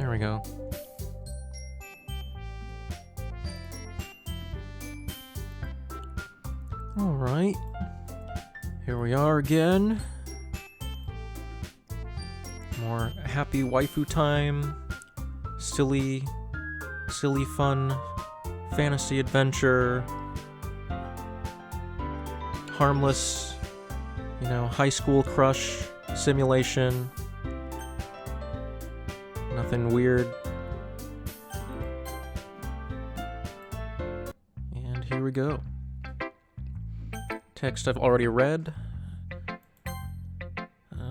There we go. Alright. Here we are again. More happy waifu time. Silly fun fantasy adventure. Harmless, high school crush simulation. Nothing weird. And here we go. Text I've already read.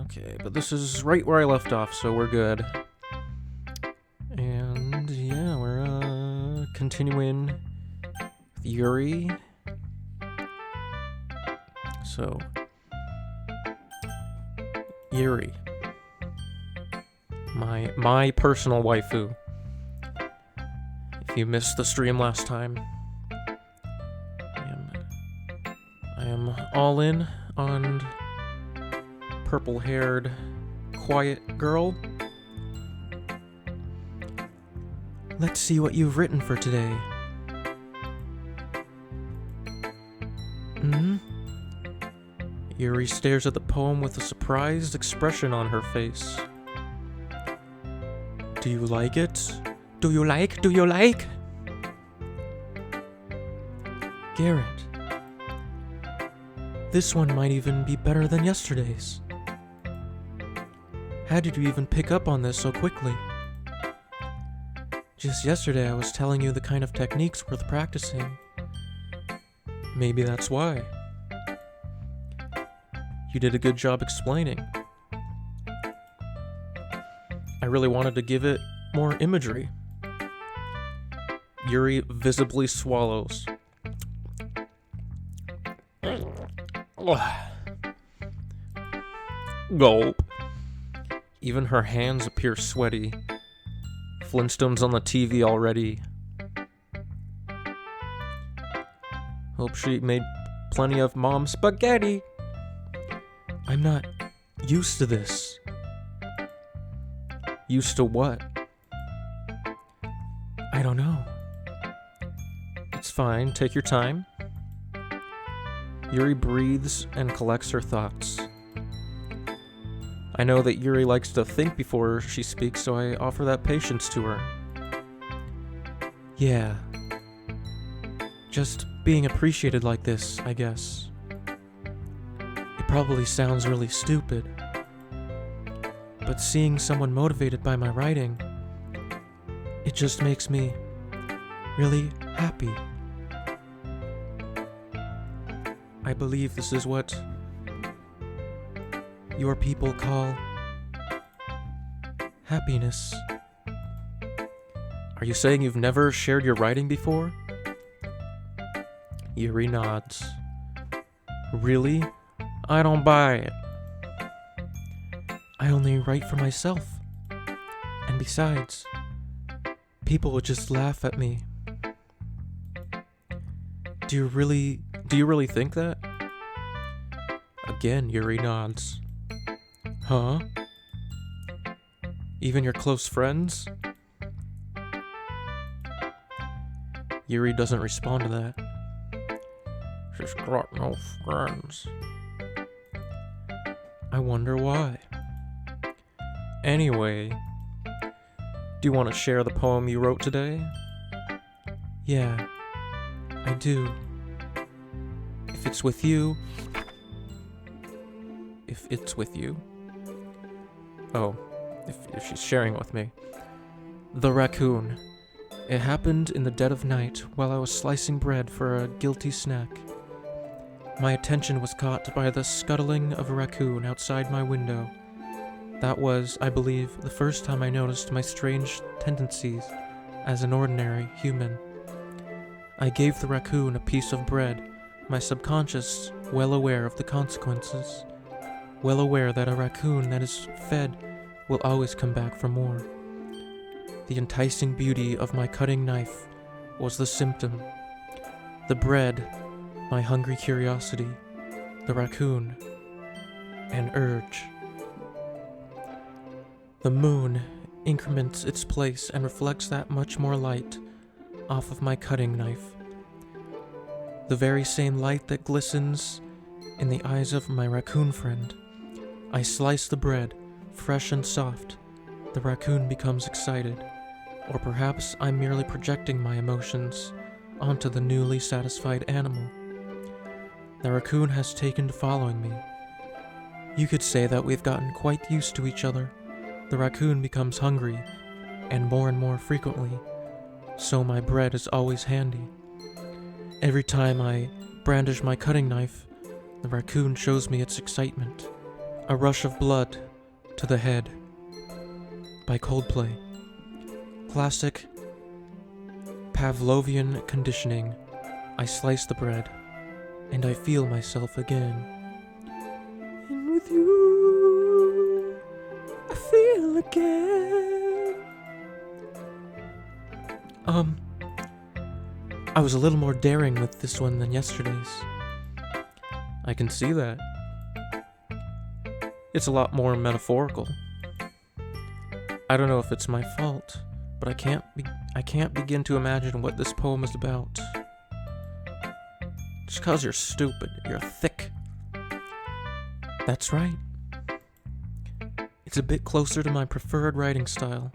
Okay, but this is right where I left off, so we're good. And yeah, we're continuing with Yuri. So, Yuri. My personal waifu. If you missed the stream last time, I am all in on purple-haired, quiet girl. Let's see what you've written for today. Yuri stares at the poem with a surprised expression on her face. Do you like it? Do you like? Garrett. This one might even be better than yesterday's. How did you even pick up on this so quickly? Just yesterday I was telling you the kind of techniques worth practicing. Maybe that's why. You did a good job explaining. I really wanted to give it more imagery. Yuri visibly swallows. Gulp. Even her hands appear sweaty. Flintstones on the TV already. Hope she made plenty of mom's spaghetti. I'm not used to this. Used to what? I don't know. It's fine, take your time. Yuri breathes and collects her thoughts. I know that Yuri likes to think before she speaks, so I offer that patience to her. Yeah. Just being appreciated like this, I guess. It probably sounds really stupid, but seeing someone motivated by my writing, it just makes me really happy. I believe this is what your people call happiness. Are you saying you've never shared your writing before? Yuri nods. Really? I don't buy it. I only write for myself. And besides, people would just laugh at me. Do you really think that? Again, Yuri nods. Huh? Even your close friends? Yuri doesn't respond to that. She's got no friends. I wonder why. Anyway, do you want to share the poem you wrote today? Yeah, I do. If it's with you. Oh, if she's sharing with me. The raccoon. It happened in the dead of night while I was slicing bread for a guilty snack. My attention was caught by the scuttling of a raccoon outside my window. That was, I believe, the first time I noticed my strange tendencies as an ordinary human. I gave the raccoon a piece of bread, my subconscious well aware of the consequences, well aware that a raccoon that is fed will always come back for more. The enticing beauty of my cutting knife was the symptom. The bread, my hungry curiosity, the raccoon, an urge. The moon increments its place and reflects that much more light off of my cutting knife. The very same light that glistens in the eyes of my raccoon friend. I slice the bread, fresh and soft. The raccoon becomes excited, or perhaps I'm merely projecting my emotions onto the newly satisfied animal. The raccoon has taken to following me. You could say that we've gotten quite used to each other. The raccoon becomes hungry, and more frequently, so my bread is always handy. Every time I brandish my cutting knife, the raccoon shows me its excitement. A Rush of Blood to the Head by Coldplay. Classic Pavlovian conditioning. I slice the bread, and I feel myself again. And with you, I feel again. I was a little more daring with this one than yesterday's. I can see that. It's a lot more metaphorical. I don't know if it's my fault, but I can't begin to imagine what this poem is about. Just 'cause you're stupid, you're thick. That's right. It's a bit closer to my preferred writing style.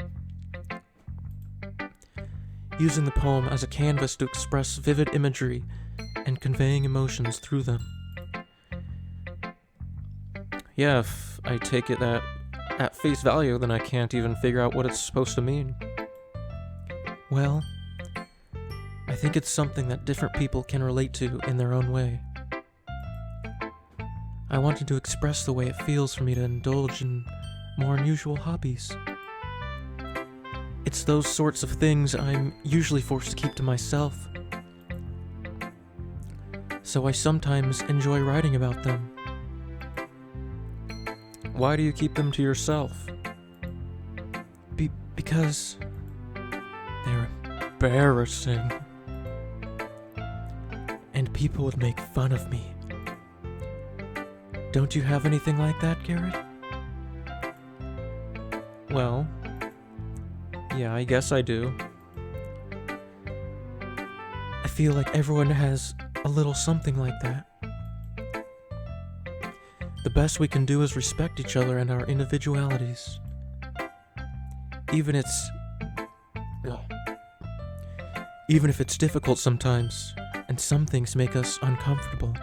Using the poem as a canvas to express vivid imagery and conveying emotions through them. Yeah, if I take it at face value, then I can't even figure out what it's supposed to mean. Well, I think it's something that different people can relate to in their own way. I wanted to express the way it feels for me to indulge in more unusual hobbies. It's those sorts of things I'm usually forced to keep to myself. So I sometimes enjoy writing about them. Why do you keep them to yourself? Because they're embarrassing. And people would make fun of me. Don't you have anything like that, Garrett? Well, yeah, I guess I do. I feel like everyone has a little something like that. The best we can do is respect each other and our individualities. Even if it's difficult sometimes, and some things make us uncomfortable.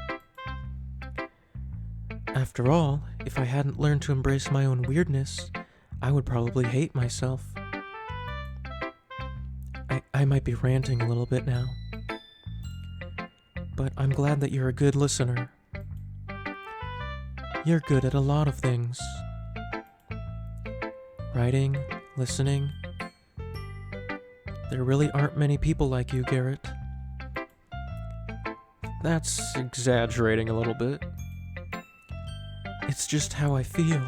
After all, if I hadn't learned to embrace my own weirdness, I would probably hate myself. I might be ranting a little bit now, but I'm glad that you're a good listener. You're good at a lot of things. Writing, listening. There really aren't many people like you, Garrett. That's exaggerating a little bit. It's just how I feel.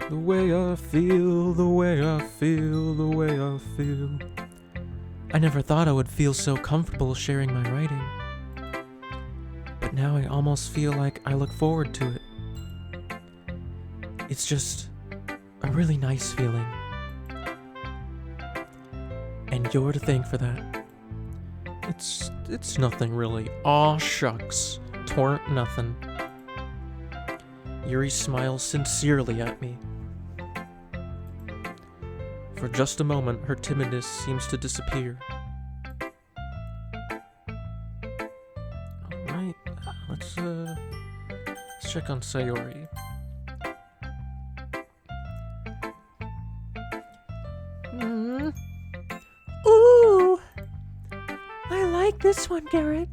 The way I feel, the way I feel, the way I feel. I never thought I would feel so comfortable sharing my writing. But now I almost feel like I look forward to it. It's just a really nice feeling. And you're to thank for that. It's nothing really. Aw shucks. 'Twarn't nothing. Yuri smiles sincerely at me. For just a moment, her timidness seems to disappear. Alright, let's check on Sayori. Ooh! I like this one, Garrett.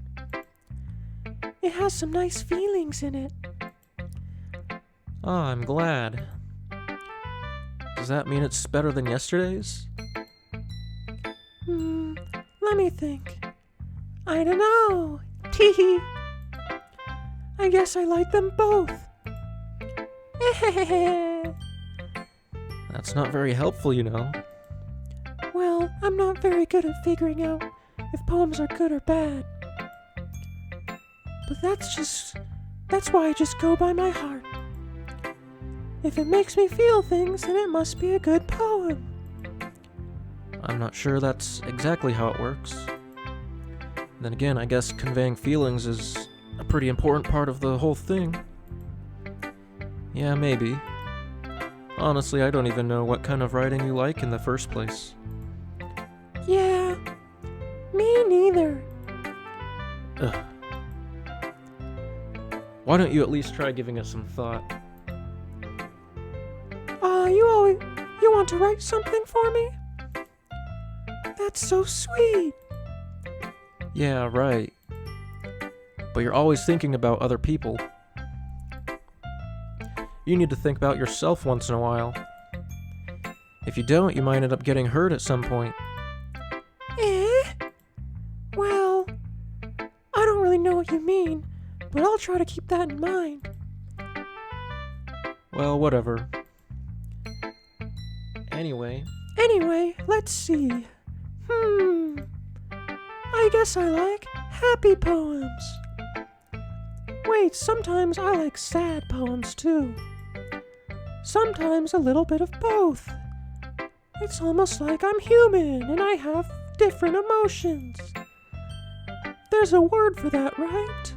It has some nice feelings in it. Oh, I'm glad. Does that mean it's better than yesterday's? Let me think. I don't know. Teehee. I guess I like them both. That's not very helpful, you know. Well, I'm not very good at figuring out if poems are good or bad. But that's why I just go by my heart. If it makes me feel things, then it must be a good poem. I'm not sure that's exactly how it works. Then again, I guess conveying feelings is a pretty important part of the whole thing. Yeah, maybe. Honestly, I don't even know what kind of writing you like in the first place. Yeah, me neither. Ugh. Why don't you at least try giving it some thought? You want to write something for me? That's so sweet. Yeah, right. But you're always thinking about other people. You need to think about yourself once in a while. If you don't, you might end up getting hurt at some point. Well, I don't really know what you mean, but I'll try to keep that in mind. Well, whatever. Anyway, let's see. I guess I like happy poems. Wait, sometimes I like sad poems too. Sometimes a little bit of both. It's almost like I'm human and I have different emotions. There's a word for that, right?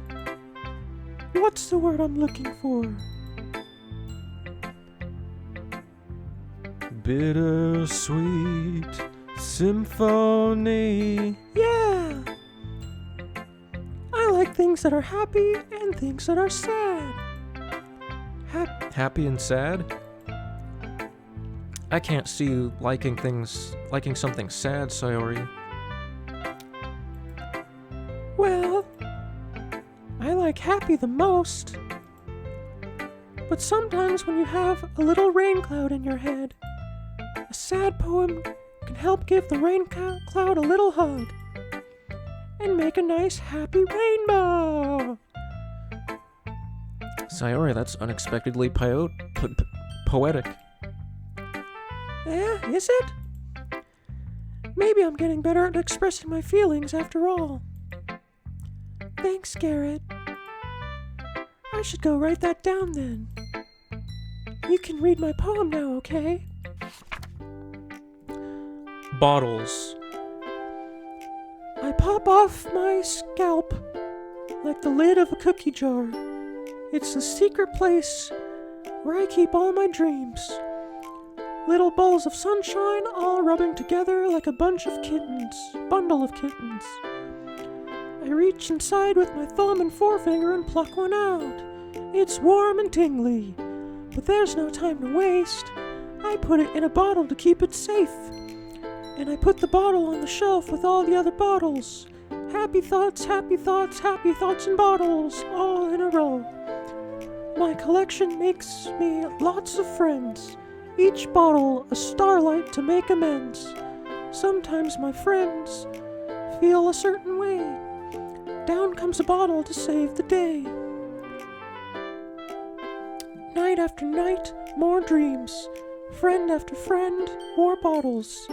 What's the word I'm looking for? Bittersweet symphony. Yeah! I like things that are happy and things that are sad. Happy and sad? I can't see you liking something sad, Sayori. Well, I like happy the most. But sometimes when you have a little rain cloud in your head, a sad poem can help give the rain cloud a little hug and make a nice happy rainbow. Sayori, that's unexpectedly poetic. Yeah, is it? Maybe I'm getting better at expressing my feelings after all. Thanks, Garrett. I should go write that down then. You can read my poem now, okay? Bottles. I pop off my scalp like the lid of a cookie jar. It's the secret place where I keep all my dreams. Little balls of sunshine all rubbing together like a bundle of kittens. I reach inside with my thumb and forefinger and pluck one out. It's warm and tingly, but there's no time to waste. I put it in a bottle to keep it safe. And I put the bottle on the shelf with all the other bottles. Happy thoughts, happy thoughts, happy thoughts in bottles, all in a row. My collection makes me lots of friends. Each bottle a starlight to make amends. Sometimes my friends feel a certain way. Down comes a bottle to save the day. Night after night, more dreams. Friend after friend, more bottles.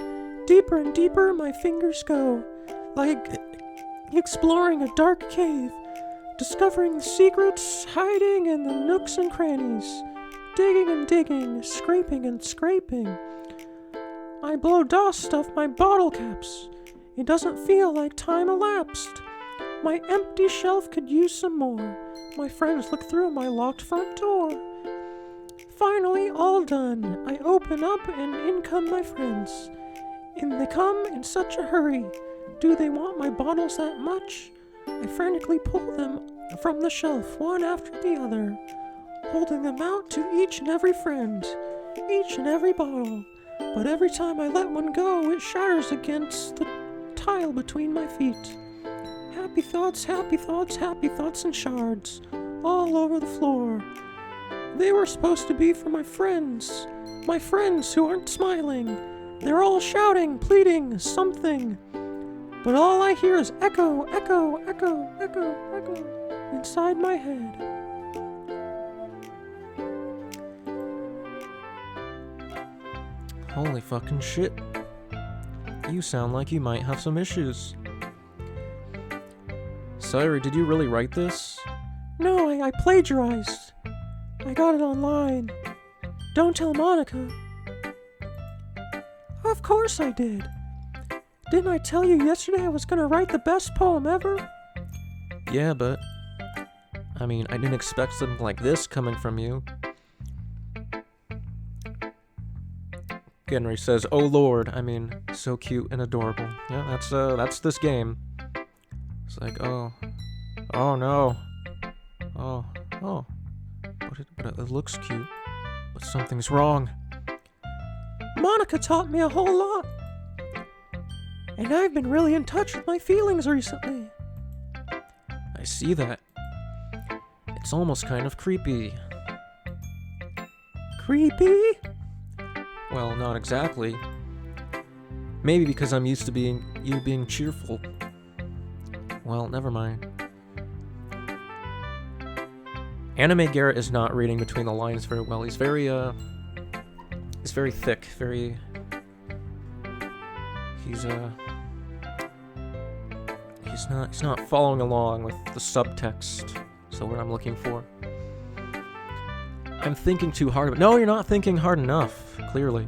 Deeper and deeper my fingers go, like exploring a dark cave, discovering the secrets hiding in the nooks and crannies. Digging and digging, scraping and scraping. I blow dust off my bottle caps. It doesn't feel like time elapsed. My empty shelf could use some more. My friends look through my locked front door. Finally, all done. I open up and in come my friends. And they come in such a hurry. Do they want my bottles that much? I frantically pull them from the shelf, one after the other, holding them out to each and every friend, each and every bottle. But every time I let one go, it shatters against the tile between my feet. Happy thoughts, happy thoughts, happy thoughts in shards, all over the floor. They were supposed to be for my friends who aren't smiling. They're all shouting, pleading, something. But all I hear is echo, echo, echo, echo, echo inside my head. Holy fucking shit. You sound like you might have some issues. Sayori, did you really write this? No, I plagiarized. I got it online. Don't tell Monica. Of course I did. Didn't I tell you yesterday I was gonna write the best poem ever? Yeah, but... I mean, I didn't expect something like this coming from you. Henry says, "Oh Lord," I mean, so cute and adorable. Yeah, that's this game. It's like, oh no. Oh. But it looks cute. But something's wrong. Monica taught me a whole lot. And I've been really in touch with my feelings recently. I see that. It's almost kind of creepy. Creepy? Well, not exactly. Maybe because I'm used to you being cheerful. Well, never mind. Anime Garrett is not reading between the lines very well. He's very thick, he's not following along with the subtext. So what I'm looking for. I'm thinking too hard. No, you're not thinking hard enough, clearly.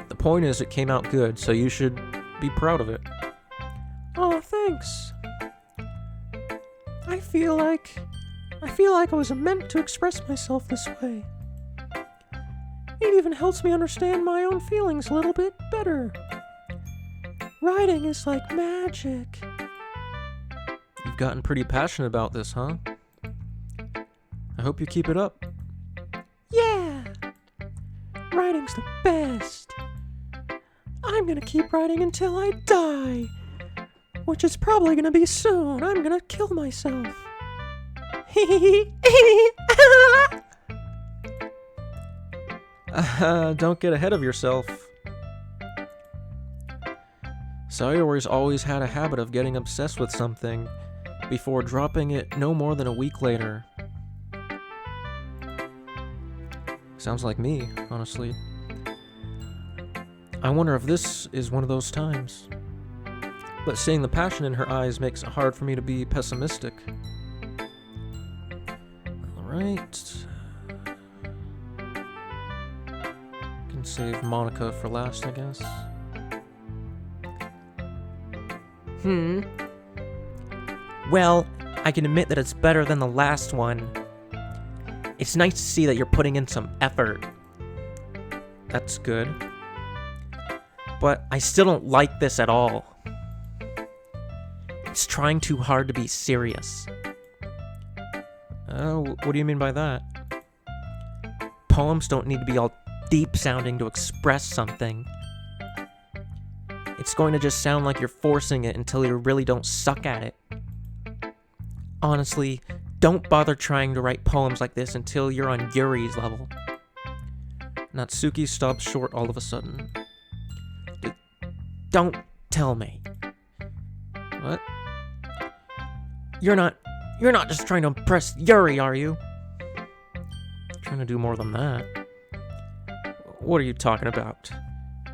The point is, it came out good, so you should be proud of it. Oh, thanks. I feel like I was meant to express myself this way. It even helps me understand my own feelings a little bit better. Writing is like magic. You've gotten pretty passionate about this, huh? I hope you keep it up. Yeah! Writing's the best. I'm gonna keep writing until I die. Which is probably gonna be soon. I'm gonna kill myself. Don't get ahead of yourself. Sayori's always had a habit of getting obsessed with something before dropping it no more than a week later. Sounds like me, honestly. I wonder if this is one of those times. But seeing the passion in her eyes makes it hard for me to be pessimistic. Alright. Can save Monica for last, I guess. Well, I can admit that it's better than the last one. It's nice to see that you're putting in some effort. That's good. But I still don't like this at all. It's trying too hard to be serious. What do you mean by that? Poems don't need to be all deep sounding to express something. It's going to just sound like you're forcing it until you really don't suck at it. Honestly, don't bother trying to write poems like this until you're on Yuri's level. Natsuki stops short all of a sudden. Don't tell me. What? You're not just trying to impress Yuri, are you? Trying to do more than that. What are you talking about?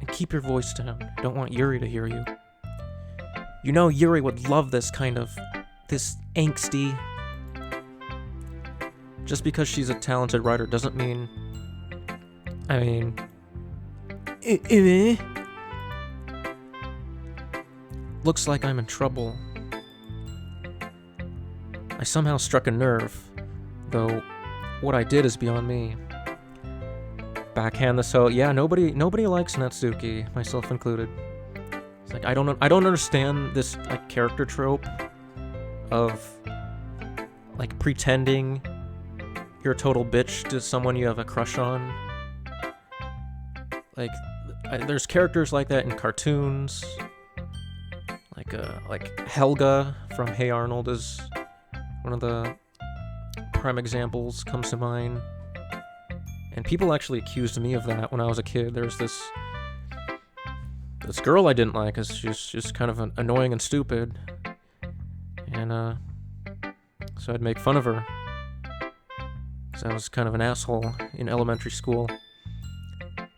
And keep your voice down. Don't want Yuri to hear you. You know Yuri would love this angsty. Just because she's a talented writer doesn't mean... I mean... Looks like I'm in trouble. I somehow struck a nerve, though what I did is beyond me. Backhand this hoe. Yeah, nobody likes Natsuki, myself included. It's like I don't understand this like character trope of like pretending you're a total bitch to someone you have a crush on. Like there's characters like that in cartoons. Like Helga from Hey Arnold is one of the prime examples comes to mind. And people actually accused me of that when I was a kid. There's this girl I didn't like because she's just kind of annoying and stupid. And so I'd make fun of her because I was kind of an asshole in elementary school.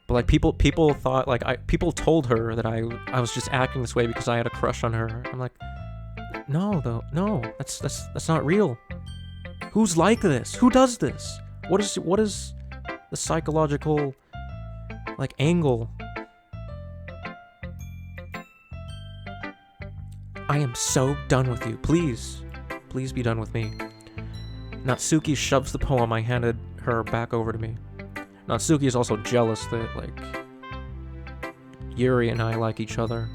But like people thought people told her that I was just acting this way because I had a crush on her. I'm like, no, that's not real. Who's like this? Who does this? What is the psychological like angle I am so done with you. Please. Please be done with me. Natsuki shoves the poem I handed her back over to me. Natsuki is also jealous that, like, Yuri and I like each other.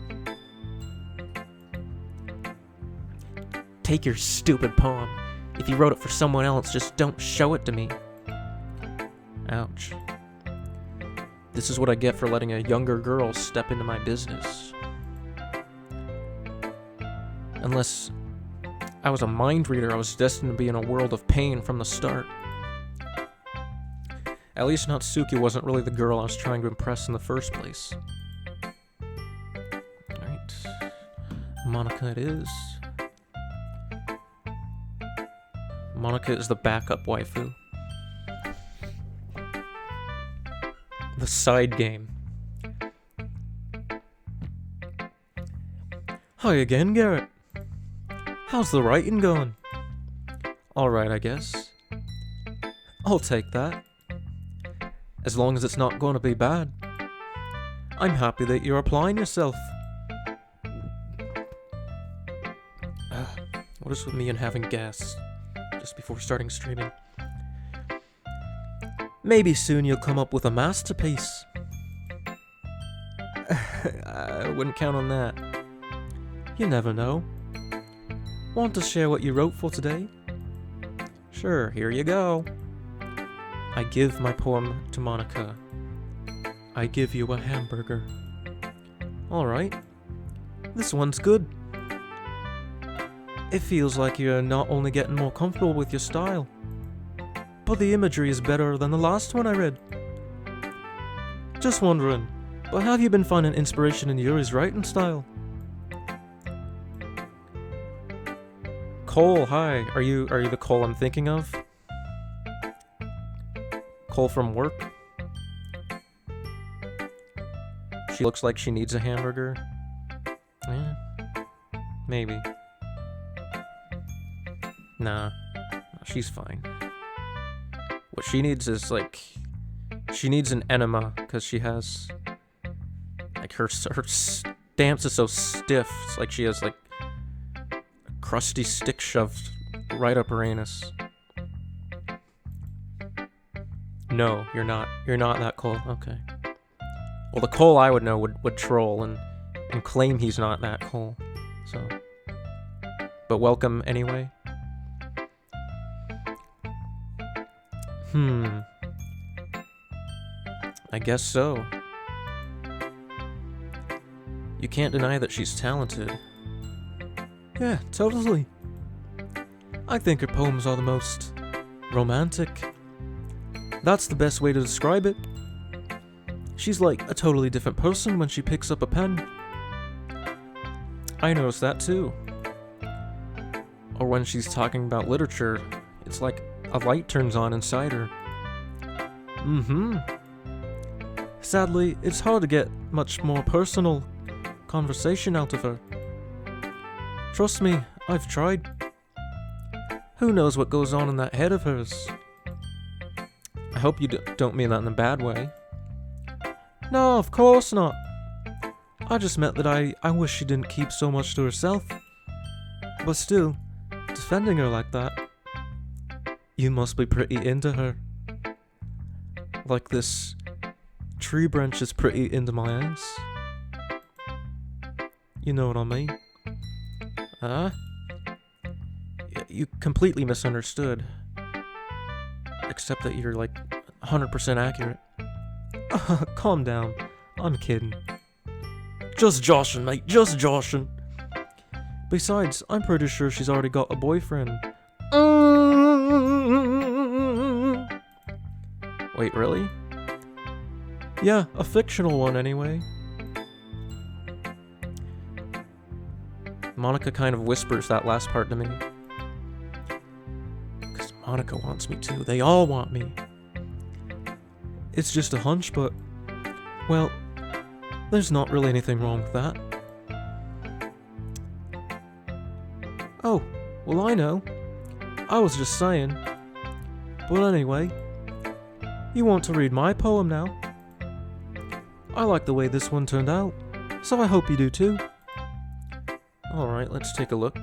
Take your stupid poem. If you wrote it for someone else, just don't show it to me. Ouch. This is what I get for letting a younger girl step into my business. Unless I was a mind reader, I was destined to be in a world of pain from the start. At least Natsuki wasn't really the girl I was trying to impress in the first place. Alright. Monica it is. Monica is the backup waifu. The side game. Hi again, Garrett. How's the writing going? Alright, I guess. I'll take that. As long as it's not going to be bad. I'm happy that you're applying yourself. What is with me and having gas just before starting streaming? Maybe soon you'll come up with a masterpiece. I wouldn't count on that. You never know. Want to share what you wrote for today? Sure, here you go. I give my poem to Monica. I give you a hamburger. Alright. This one's good. It feels like you're not only getting more comfortable with your style, but the imagery is better than the last one I read. Just wondering, but have you been finding inspiration in Yuri's writing style? Cole, hi. Are you the Cole I'm thinking of? Cole from work? She looks like she needs a hamburger. Yeah, maybe. Nah, she's fine. What she needs is, like, she needs an enema, because she has, like, her stance is so stiff. It's like she has, like, a crusty stick shoved right up her anus. No, you're not. You're not that Cole. Okay. Well, the Cole I would know would troll and claim he's not that Cole. So. But welcome anyway. I guess so. You can't deny that she's talented. Yeah, totally. I think her poems are the most romantic. That's the best way to describe it. She's like a totally different person when she picks up a pen. I noticed that too. Or when she's talking about literature, it's like a light turns on inside her. Sadly, it's hard to get much more personal conversation out of her. Trust me, I've tried. Who knows what goes on in that head of hers? I hope you don't mean that in a bad way. No, of course not. I just meant that I wish she didn't keep so much to herself. But still, defending her like that, you must be pretty into her. Like this tree branch is pretty into my ass. You know what I mean? You completely misunderstood. Except that you're like 100% accurate. Calm down. I'm kidding. Just joshing, mate. Just joshing. Besides, I'm pretty sure she's already got a boyfriend. Wait, really? Yeah, a fictional one anyway. Monica kind of whispers that last part to me. Because Monica wants me too. They all want me. It's just a hunch, but, well, there's not really anything wrong with that. Oh, well, I know. I was just saying. But anyway, you want to read my poem now? I like the way this one turned out, so I hope you do too. Alright, let's take a look.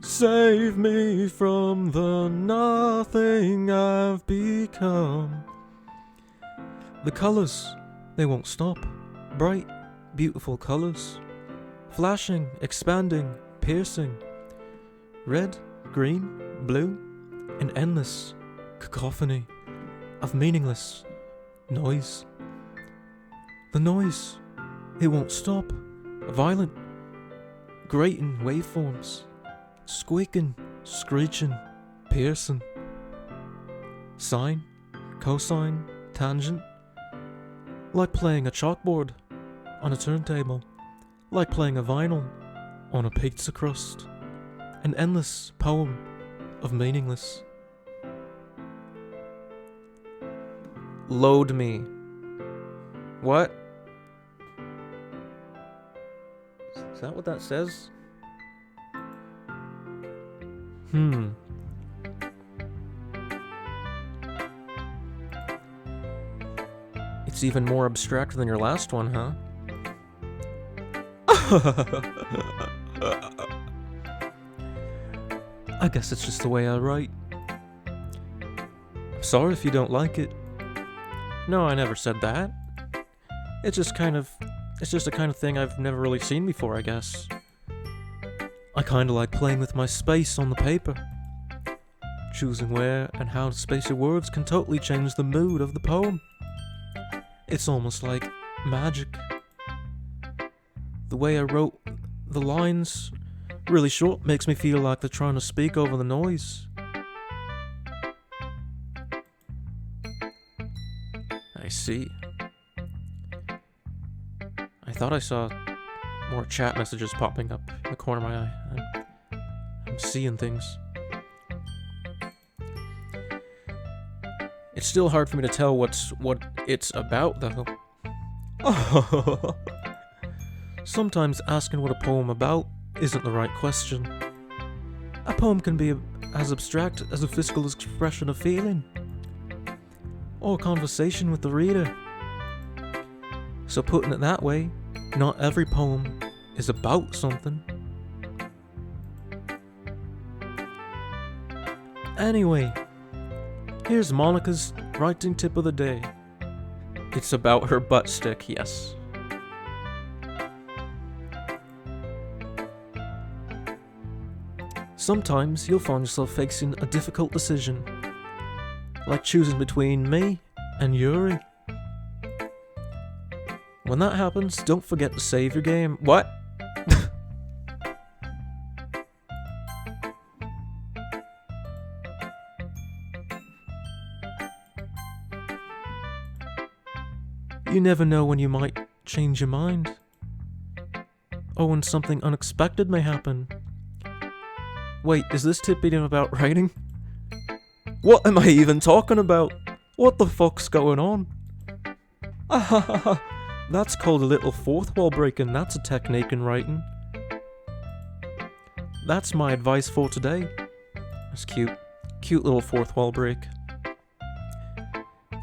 Save me from the nothing I've become. The colours, they won't stop. Bright, beautiful colours. Flashing, expanding, piercing. Red, green, blue. An endless cacophony of meaningless noise. The noise, it won't stop. Violent, grating waveforms. Squeaking, screeching, piercing. Sine, cosine, tangent. Like playing a chalkboard on a turntable. Like playing a vinyl on a pizza crust. An endless poem of meaningless. Load me. What? Is that what that says? It's even more abstract than your last one, huh? I guess it's just the way I write. I'm sorry if you don't like it. No, I never said that. It's just a kind of thing I've never really seen before, I guess. I kinda like playing with my space on the paper. Choosing where and how to space your words can totally change the mood of the poem. It's almost like magic. The way I wrote the lines really short makes me feel like they're trying to speak over the noise. I see. I thought I saw more chat messages popping up in the corner of my eye. I'm seeing things. It's still hard for me to tell what it's about, though. Sometimes asking what a poem about isn't the right question. A poem can be as abstract as a physical expression of feeling, or a conversation with the reader. So putting it that way, not every poem is about something. Anyway, here's Monica's writing tip of the day. It's about her butt stick, yes. Sometimes you'll find yourself facing a difficult decision, like choosing between me and Yuri. When that happens, don't forget to save your game. What? You never know when you might change your mind, or when something unexpected may happen. Wait, is this tip even about writing? What am I even talking about? What the fuck's going on? That's called a little fourth wall breaking. That's a technique in writing. That's my advice for today. That's cute. Cute little fourth wall break.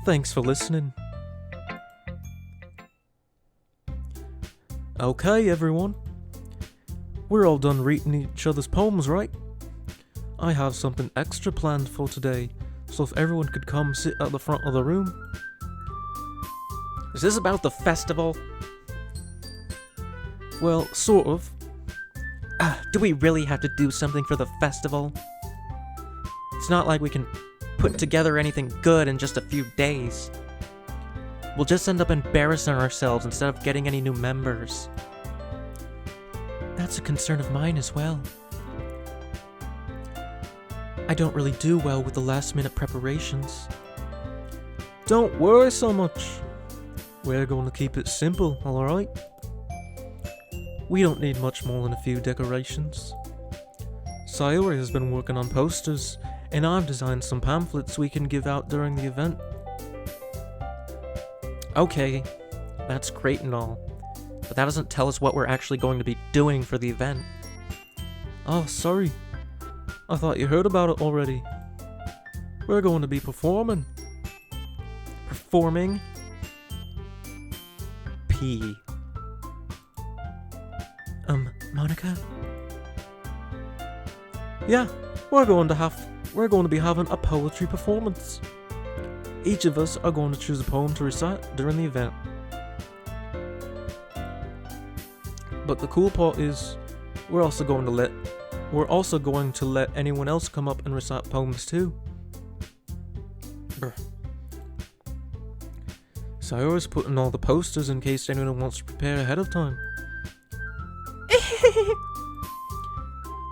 Thanks for listening. Okay, everyone. We're all done reading each other's poems, right? I have something extra planned for today, so if everyone could come sit at the front of the room. Is this about the festival? Well, sort of. Do we really have to do something for the festival? It's not like we can put together anything good in just a few days. We'll just end up embarrassing ourselves instead of getting any new members. That's a concern of mine as well. I don't really do well with the last-minute preparations. Don't worry so much. We're going to keep it simple, alright? We don't need much more than a few decorations. Sayori has been working on posters, and I've designed some pamphlets we can give out during the event. Okay, that's great and all, but that doesn't tell us what we're actually going to be doing for the event. Oh, sorry. I thought you heard about it already. We're going to be performing. Performing? P. Monica? Yeah, we're going to be having a poetry performance. Each of us are going to choose a poem to recite during the event. But the cool part is, we're also going to let anyone else come up and recite poems too. Brr. So I always put in all the posters in case anyone wants to prepare ahead of time.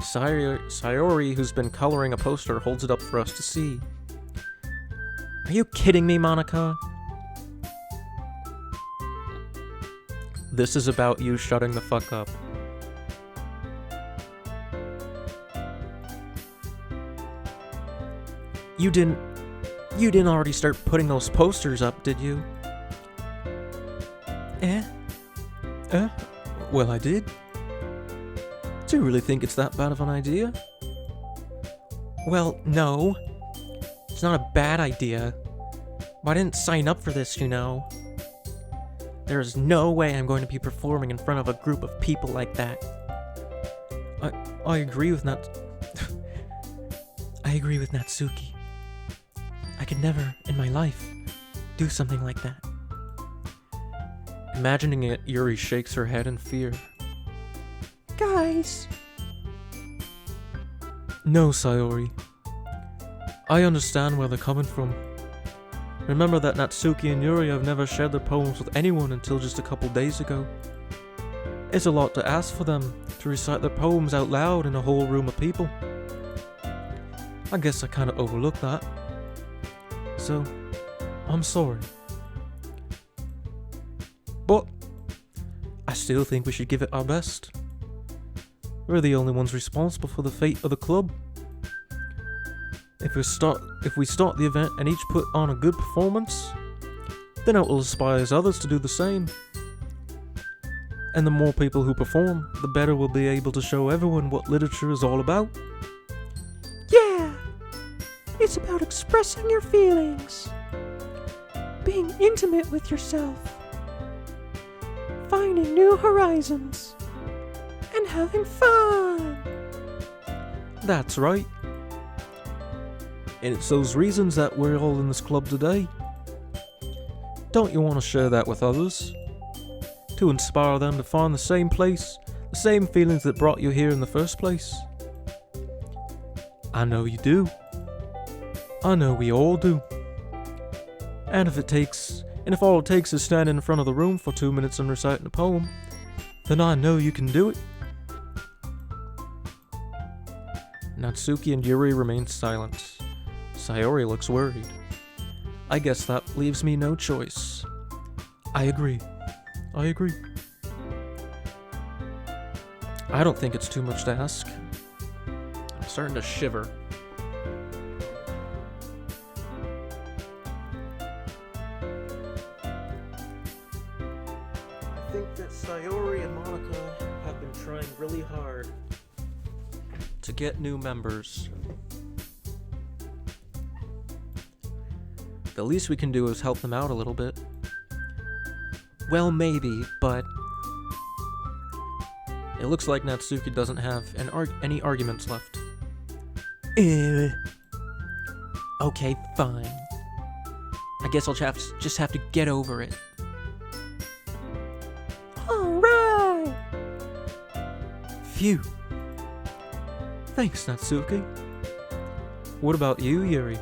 Sayori, who's been coloring a poster, holds it up for us to see. Are you kidding me, Monica? This is about you shutting the fuck up. You didn't already start putting those posters up, did you? Well, I did. Do you really think it's that bad of an idea? Well, no. It's not a bad idea. But I didn't sign up for this, you know. There's no way I'm going to be performing in front of a group of people like that. I agree with I agree with Natsuki. I could never, in my life, do something like that. Imagining it, Yuri shakes her head in fear. Guys, No, Sayori. I understand where they're coming from. Remember that Natsuki and Yuri have never shared their poems with anyone until just a couple days ago. It's a lot to ask for them to recite their poems out loud in a whole room of people. I guess I kinda overlooked that. So, I'm sorry. But, I still think we should give it our best. We're the only ones responsible for the fate of the club. If we start the event and each put on a good performance, then it will inspire others to do the same. And the more people who perform, the better we'll be able to show everyone what literature is all about. yeah! It's about expressing your feelings, being intimate with yourself, finding new horizons, and having fun! That's right. And it's those reasons that we're all in this club today. Don't you want to share that with others? To inspire them to find the same place, the same feelings that brought you here in the first place? I know you do. I know we all do. And if all it takes is standing in front of the room for 2 minutes and reciting a poem, then I know you can do it. Natsuki and Yuri remain silent. Sayori looks worried. I guess that leaves me no choice. I agree. I don't think it's too much to ask. I'm starting to shiver. I think that Sayori and Monica have been trying really hard to get new members. The least we can do is help them out a little bit. Well, maybe, but It looks like Natsuki doesn't have any arguments left. okay, fine. I guess I'll just have to get over it. Alright! Phew. Thanks, Natsuki. What about you, Yuri?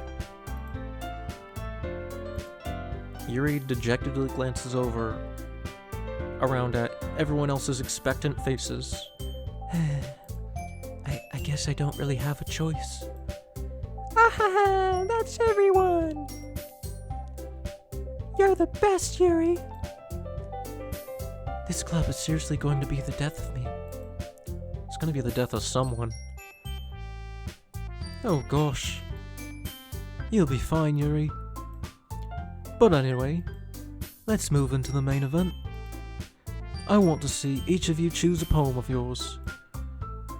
Yuri dejectedly glances around at everyone else's expectant faces. I guess I don't really have a choice. Ah, that's everyone! You're the best, Yuri! This club is seriously going to be the death of me. It's gonna be the death of someone. Oh gosh. You'll be fine, Yuri. But anyway, let's move into the main event. I want to see each of you choose a poem of yours.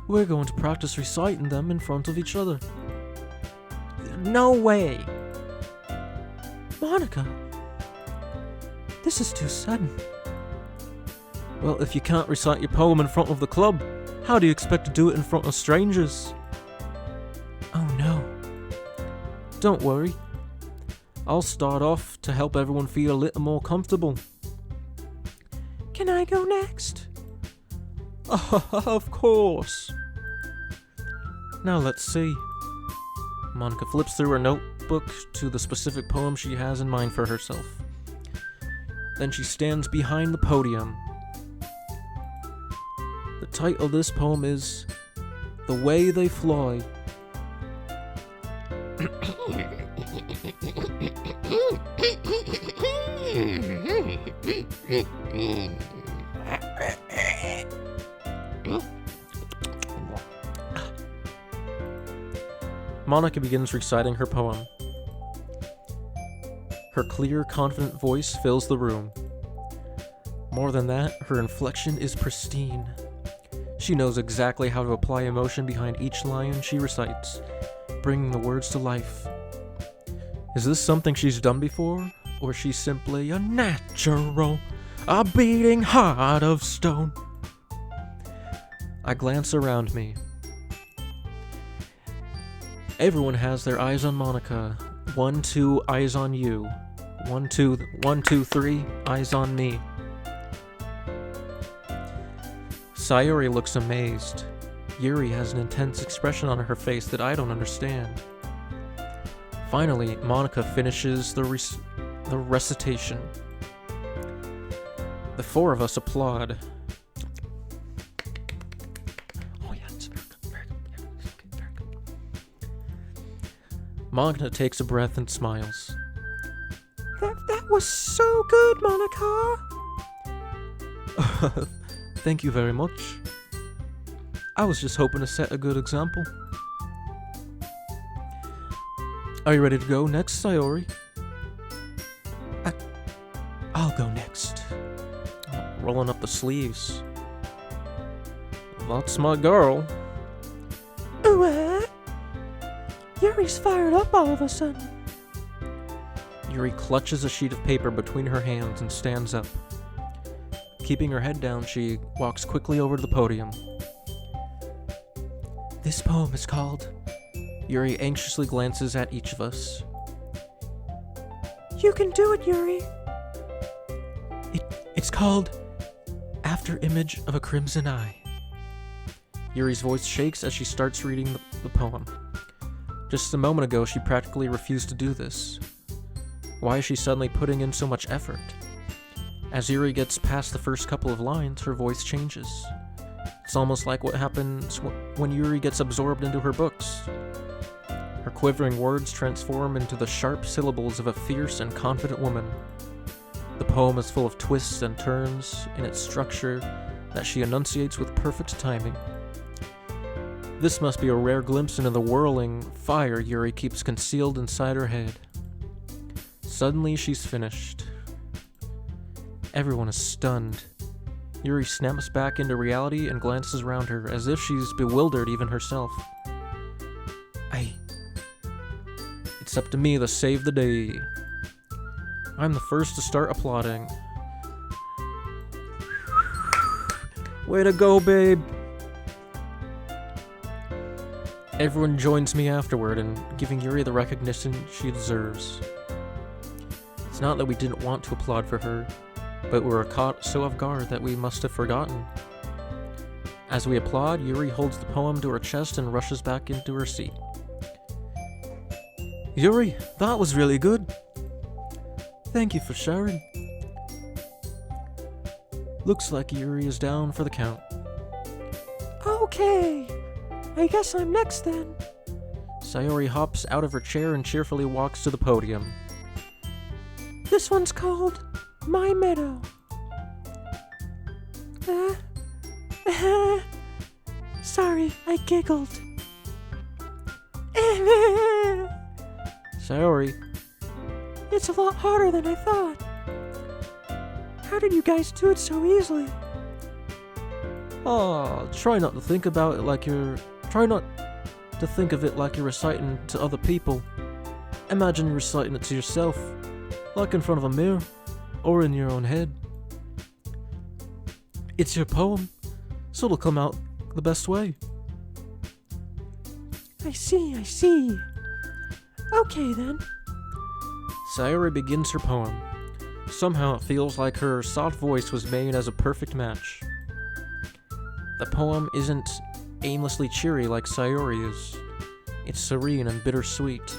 We're going to practice reciting them in front of each other. No way! Monica, this is too sudden. Well, if you can't recite your poem in front of the club, how do you expect to do it in front of strangers? Oh no. Don't worry. I'll start off to help everyone feel a little more comfortable. Can I go next? Of course. Now let's see. Monica flips through her notebook to the specific poem she has in mind for herself. Then she stands behind the podium. The title of this poem is The Way They Fly. Monica begins reciting her poem. Her clear, confident voice fills the room. More than that, her inflection is pristine. She knows exactly how to apply emotion behind each line she recites, bringing the words to life. Is this something she's done before, or is she simply a natural, a beating heart of stone? I glance around me. Everyone has their eyes on Monica. 1, 2, eyes on you. 1, 2, 1, 2, 3, eyes on me. Sayori looks amazed. Yuri has an intense expression on her face that I don't understand. Finally, Monica finishes the recitation. The four of us applaud. Oh yeah, it's very good, very good, yeah, very good. Monica takes a breath and smiles. That was so good, Monica. Thank you very much. I was just hoping to set a good example. Are you ready to go next, Sayori? I'll go next. Rolling up the sleeves. That's my girl. Ooh, Yuri's fired up all of a sudden. Yuri clutches a sheet of paper between her hands and stands up. Keeping her head down, she walks quickly over to the podium. This poem is called... Yuri anxiously glances at each of us. You can do it, Yuri. It's called After Image of a Crimson Eye. Yuri's voice shakes as she starts reading the poem. Just a moment ago, she practically refused to do this. Why is she suddenly putting in so much effort? As Yuri gets past the first couple of lines, her voice changes. It's almost like what happens when Yuri gets absorbed into her books. Her quivering words transform into the sharp syllables of a fierce and confident woman. The poem is full of twists and turns in its structure that she enunciates with perfect timing. This must be a rare glimpse into the whirling fire Yuri keeps concealed inside her head. Suddenly, she's finished. Everyone is stunned. Yuri snaps back into reality and glances around her as if she's bewildered even herself. It's up to me to save the day. I'm the first to start applauding. Way to go, babe! Everyone joins me afterward in giving Yuri the recognition she deserves. It's not that we didn't want to applaud for her, but we were caught so off guard that we must have forgotten. As we applaud, Yuri holds the poem to her chest and rushes back into her seat. Yuri, that was really good. Thank you for sharing. Looks like Yuri is down for the count. Okay, I guess I'm next then. Sayori hops out of her chair and cheerfully walks to the podium. This one's called My Meadow. Sorry, I giggled. Sayori, It's a lot harder than I thought. How did you guys do it so easily? try not to think about it like you're... Try not to think of it like you're reciting to other people. Imagine you're reciting it to yourself, like in front of a mirror, or in your own head. It's your poem, so it'll come out the best way. I see. Okay then. Sayori begins her poem. Somehow it feels like her soft voice was made as a perfect match. The poem isn't aimlessly cheery like Sayori is. It's serene and bittersweet.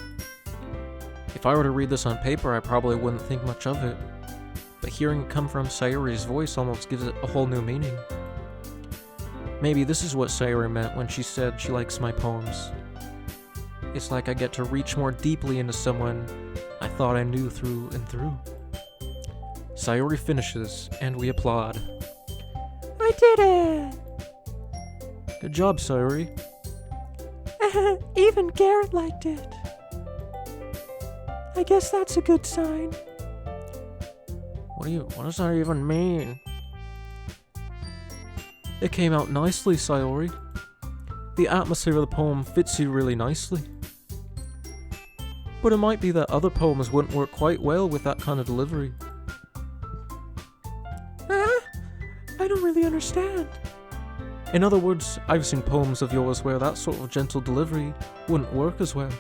If I were to read this on paper, I probably wouldn't think much of it. But hearing it come from Sayori's voice almost gives it a whole new meaning. Maybe this is what Sayori meant when she said she likes my poems. It's like I get to reach more deeply into someone I thought I knew through and through. Sayori finishes, and we applaud. I did it! Good job, Sayori. Even Garrett liked it. I guess that's a good sign. What does that even mean? It came out nicely, Sayori. The atmosphere of the poem fits you really nicely. But it might be that other poems wouldn't work quite well with that kind of delivery. I don't really understand. In other words, I've seen poems of yours where that sort of gentle delivery wouldn't work as well.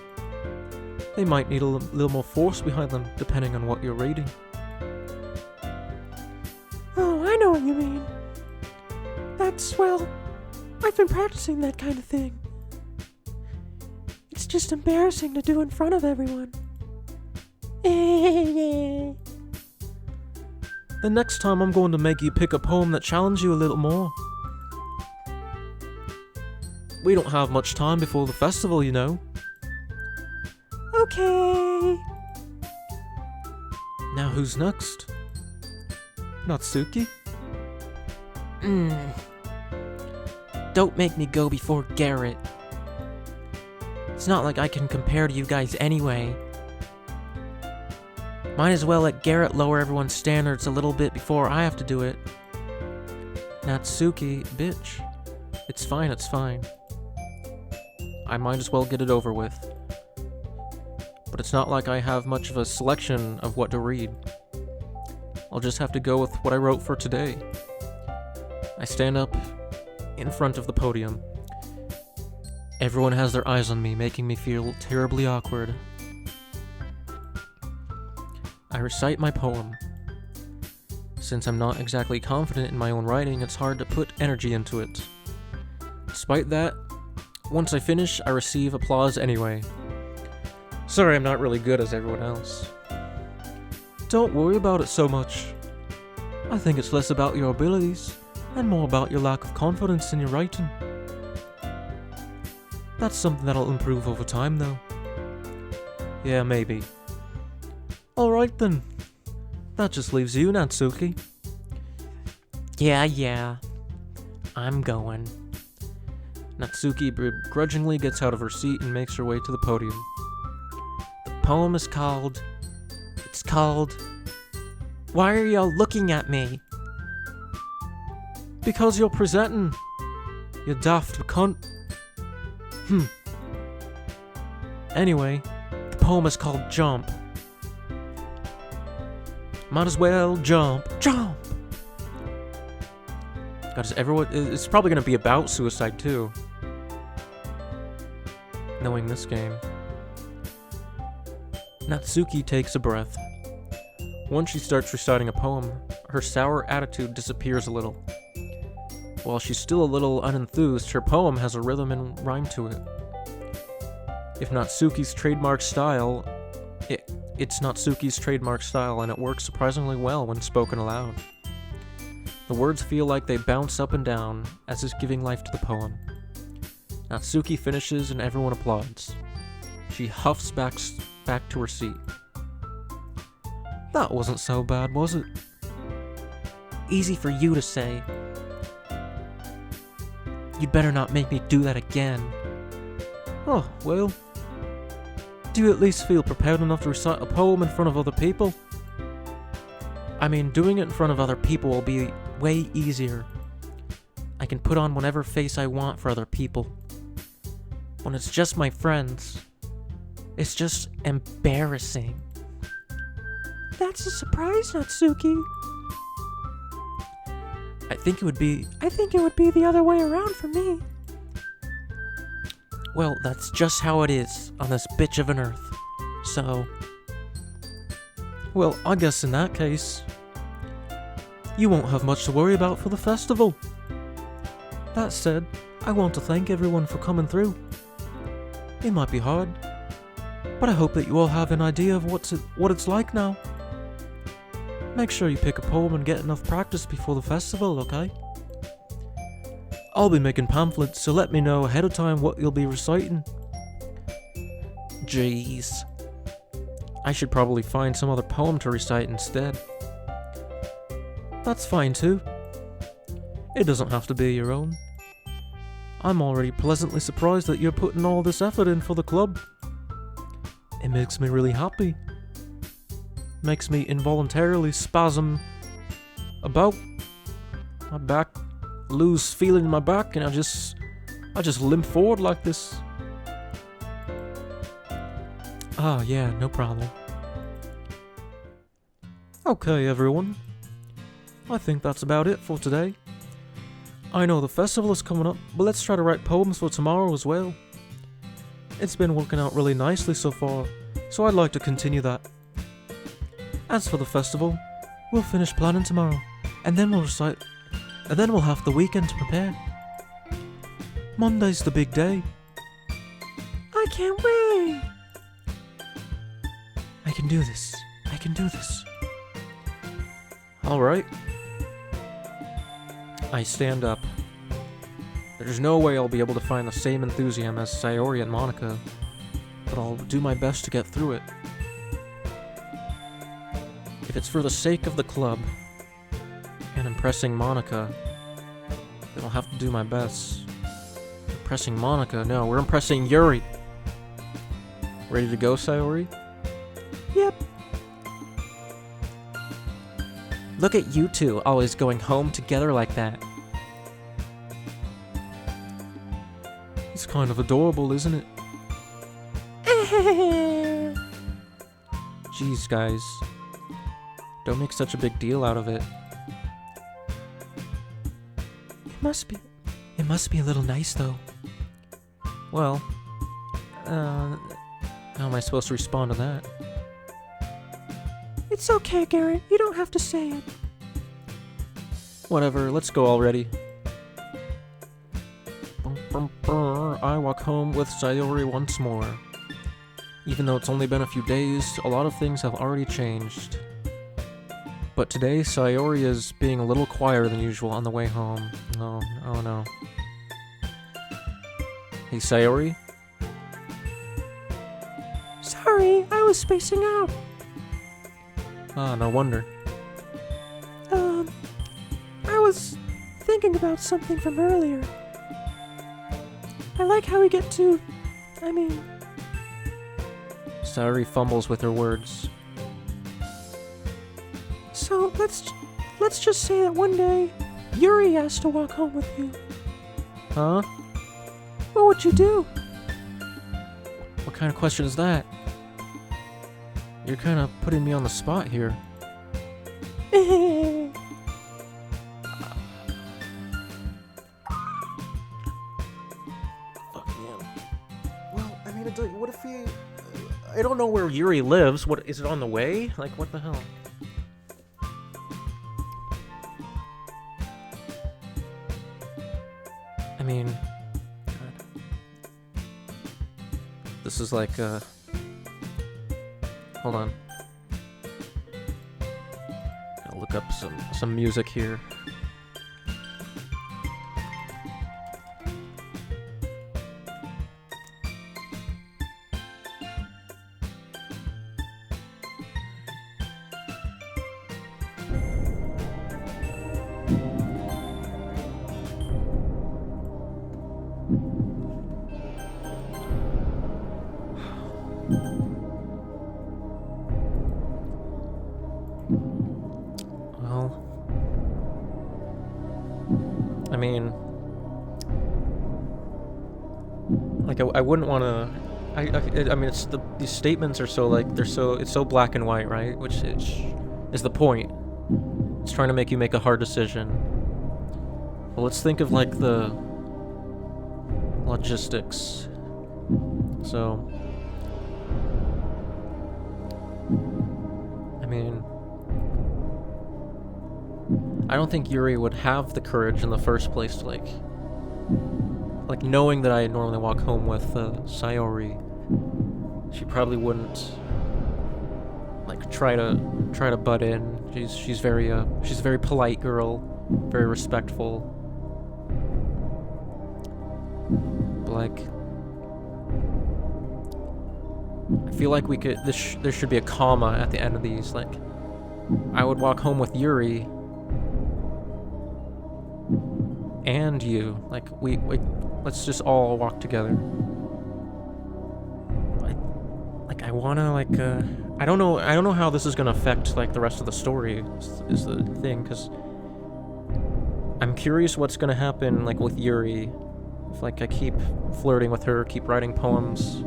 They might need a little more force behind them, depending on what you're reading. Oh, I know what you mean. Well, I've been practicing that kind of thing. It's just embarrassing to do in front of everyone. The next time I'm going to make you pick a poem that challenges you a little more. We don't have much time before the festival, you know. Okay. Now who's next? Natsuki? Don't make me go before Garrett. It's not like I can compare to you guys anyway. Might as well let Garrett lower everyone's standards a little bit before I have to do it. Natsuki, bitch. It's fine. I might as well get it over with. But it's not like I have much of a selection of what to read. I'll just have to go with what I wrote for today. I stand up in front of the podium. Everyone has their eyes on me, making me feel terribly awkward. I recite my poem. Since I'm not exactly confident in my own writing, it's hard to put energy into it. Despite that, once I finish, I receive applause anyway. Sorry, I'm not really good as everyone else. Don't worry about it so much. I think it's less about your abilities and more about your lack of confidence in your writing. That's something that'll improve over time, though. Yeah, maybe. Alright then. That just leaves you, Natsuki. Yeah. I'm going. Natsuki begrudgingly gets out of her seat and makes her way to the podium. The poem is called... Why are y'all looking at me? Because you're presenting. You daft cunt. Anyway, the poem is called Jump. Might as well jump. God, it's probably gonna be about suicide too. Knowing this game. Natsuki takes a breath. Once she starts reciting a poem, her sour attitude disappears a little. While she's still a little unenthused, her poem has a rhythm and rhyme to it. If Natsuki's trademark style, it's Natsuki's trademark style, and it works surprisingly well when spoken aloud. The words feel like they bounce up and down, as if giving life to the poem. Natsuki finishes and everyone applauds. She huffs back to her seat. That wasn't so bad, was it? Easy for you to say. You'd better not make me do that again. Oh, well. Do you at least feel prepared enough to recite a poem in front of other people? I mean, doing it in front of other people will be way easier. I can put on whatever face I want for other people. When it's just my friends, it's just embarrassing. That's a surprise, Natsuki. I think it would be... I think it would be the other way around for me. Well, that's just how it is on this bitch of an earth. So... Well, I guess in that case... you won't have much to worry about for the festival. That said, I want to thank everyone for coming through. It might be hard, but I hope that you all have an idea of what it's like now. Make sure you pick a poem and get enough practice before the festival, okay? I'll be making pamphlets, so let me know ahead of time what you'll be reciting. Jeez. I should probably find some other poem to recite instead. That's fine too. It doesn't have to be your own. I'm already pleasantly surprised that you're putting all this effort in for the club. It makes me really happy. Makes me involuntarily spasm about my back, lose feeling in my back, and I just limp forward like this. Ah, yeah, no problem. Okay, everyone. I think that's about it for today. I know the festival is coming up, but let's try to write poems for tomorrow as well. It's been working out really nicely so far, so I'd like to continue that. As for the festival, we'll finish planning tomorrow, and then we'll recite, and then we'll have the weekend to prepare. Monday's the big day. I can't wait. I can do this. I can do this. Alright. I stand up. There's no way I'll be able to find the same enthusiasm as Sayori and Monica, but I'll do my best to get through it. If it's for the sake of the club and impressing Monica, then I'll have to do my best. Impressing Monica? No, we're impressing Yuri. Ready to go, Sayori? Yep. Look at you two always going home together like that. It's kind of adorable, isn't it? Jeez, guys. Don't make such a big deal out of it. It must be a little nice, though. Well, how am I supposed to respond to that? It's okay, Garrett. You don't have to say it. Whatever, let's go already. I walk home with Sayori once more. Even though it's only been a few days, a lot of things have already changed. But today, Sayori is being a little quieter than usual on the way home. Oh no. Hey, Sayori? Sorry, I was spacing out. Ah, no wonder. I was thinking about something from earlier. I like how we get to... Sayori fumbles with her words. So, let's just say that one day, Yuri has to walk home with you. Huh? What would you do? What kind of question is that? You're kind of putting me on the spot here. Well, what if he... I don't know where Yuri lives. What, is it on the way? Like, what the hell? God. This is like, hold on. Gotta look up some music here. Well, like I wouldn't want to. It's these statements are so like it's so black and white, right? Which is the point. It's trying to make you make a hard decision. Well, let's think of like the logistics. So, I mean, I don't think Yuri would have the courage in the first place to like knowing that I normally walk home with Sayori. She probably wouldn't like try to butt in. She's a very polite girl, very respectful. But like, I feel like we could. There should be a comma at the end of these. Like, I would walk home with Yuri and you. Like, we let's just all walk together. I wanna I don't know how this is gonna affect like the rest of the story. Is the thing, because I'm curious what's gonna happen like with Yuri. If like I keep flirting with her, keep writing poems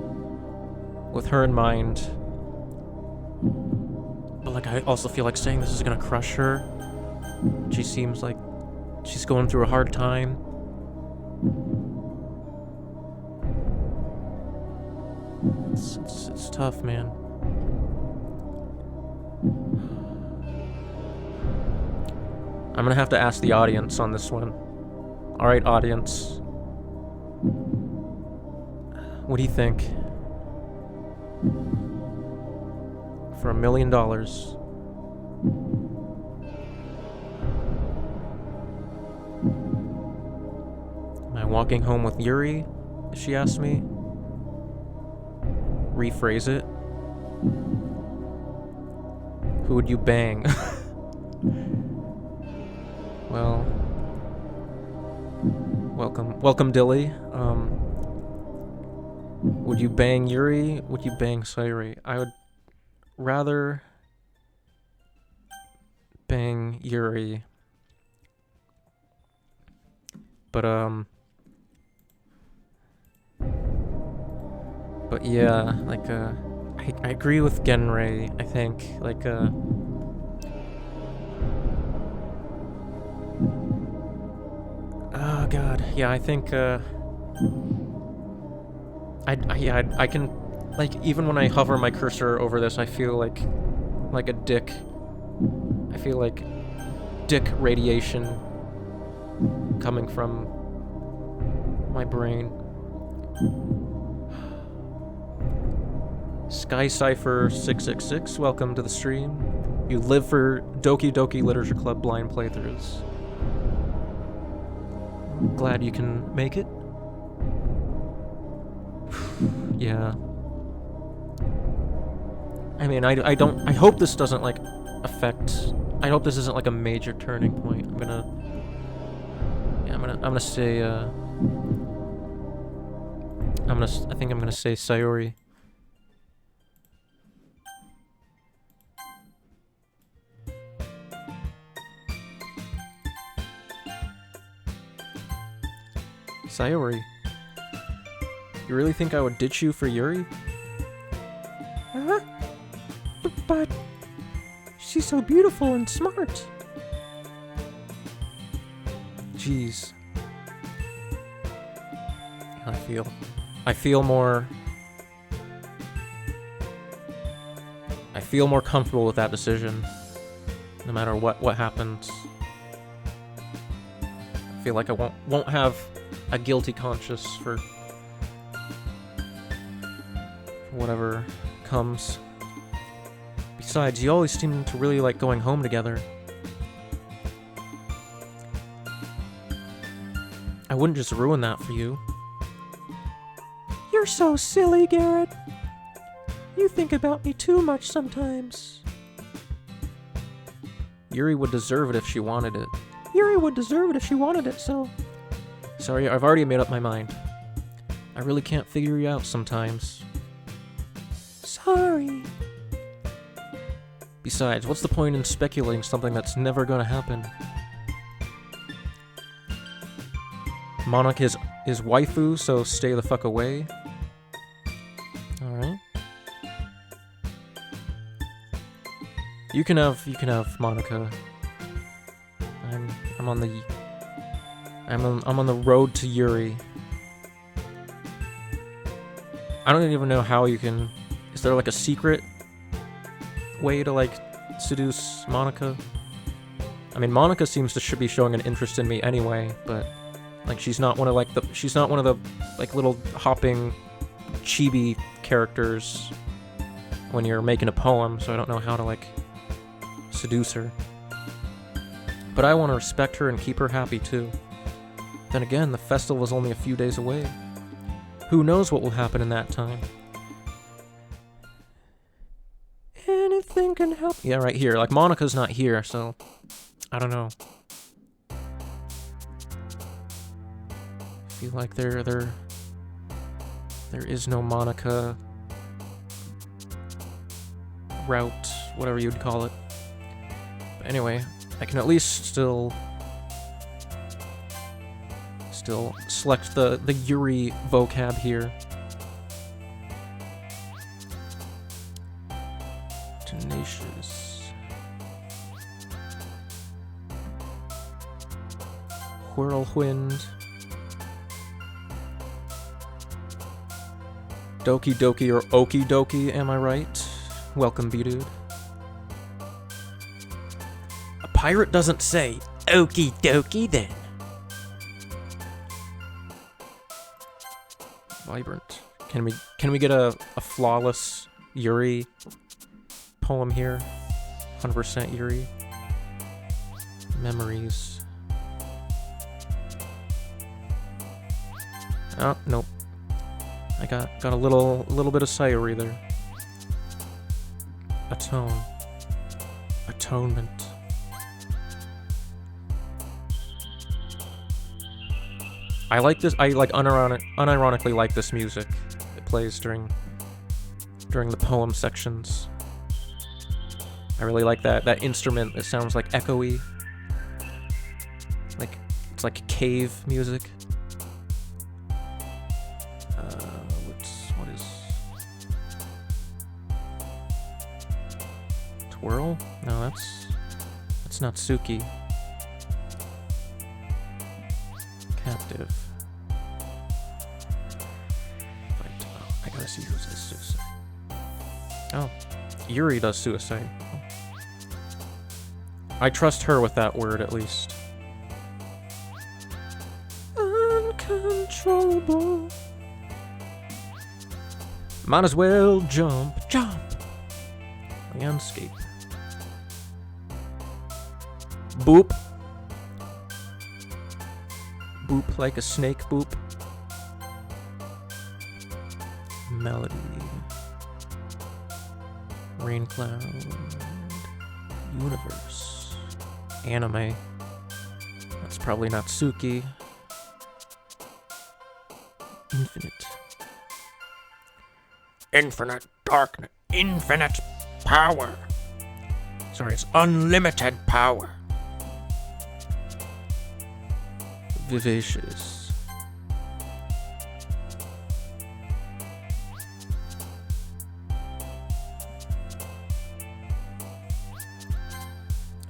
with her in mind. But like I also feel like saying this is gonna crush her. She seems like she's going through a hard time. It's tough, man. I'm gonna have to ask the audience on this one. Alright, audience. What do you think? For $1 million. Am I walking home with Yuri? She asked me. Rephrase it. Who would you bang? Well, welcome Dilly. Would you bang Yuri? Would you bang Sayori? I would rather bang Yuri. But yeah, like I agree with Genrei. I think like oh god, yeah, I think I can, like, even when I hover my cursor over this, I feel like a dick. I feel like dick radiation coming from my brain. Sky Cipher 666, welcome to the stream. You live for Doki Doki Literature Club blind playthroughs. Glad you can make it. Yeah. I mean, I hope this doesn't like affect. I hope this isn't like a major turning point. I'm gonna say I think I'm gonna say Sayori. Sayori, you really think I would ditch you for Yuri? Huh? But she's so beautiful and smart. Jeez. I feel more comfortable with that decision, no matter what happens. I feel like I won't have a guilty conscience for whatever comes. Besides, you always seem to really like going home together. I wouldn't just ruin that for you. You're so silly, Garrett. You think about me too much sometimes. Yuri would deserve it if she wanted it. Yuri would deserve it if she wanted it, so... Sorry, I've already made up my mind. I really can't figure you out sometimes. Sorry. Besides, what's the point in speculating something that's never gonna happen? Monarch is waifu, so stay the fuck away. Alright. You can have Monica. I'm on the road to Yuri. I don't even know how you can... Is there like a secret way to like seduce Monica? I mean, Monica seems to should be showing an interest in me anyway, but like she's not one of the like little hopping chibi characters when you're making a poem, so I don't know how to like seduce her. But I want to respect her and keep her happy too. Then again, the festival is only a few days away. Who knows what will happen in that time? Anything can help. Yeah, right here. Like, Monica's not here, so... I don't know. I feel like there is no Monica route, whatever you'd call it. But anyway, I can at least still select the Yuri vocab here. Tenacious. Whirlwind. Doki Doki or Okie Doki, am I right? Welcome, B-Dude. A pirate doesn't say, Okie Doki then. Vibrant. Can we get a flawless Yuri poem here? 100% Yuri. Memories. Oh, nope. I got a little bit of Sayuri there. Atone. Atonement. I like this. I like unironically like this music. It plays during the poem sections. I really like that instrument. It sounds like echoey. Like it's like cave music. What is Twirl? No, that's not Suki. Captive. Fight. Oh, I gotta see who says suicide. Oh, Yuri does suicide. I trust her with that word, at least. Uncontrollable. Might as well jump. Landscape. Boop. Boop like a snake boop. Melody. Rain cloud. Universe. Anime. That's probably not Suki. Infinite. Infinite darkness. Infinite power. Sorry, it's unlimited power. Vivacious.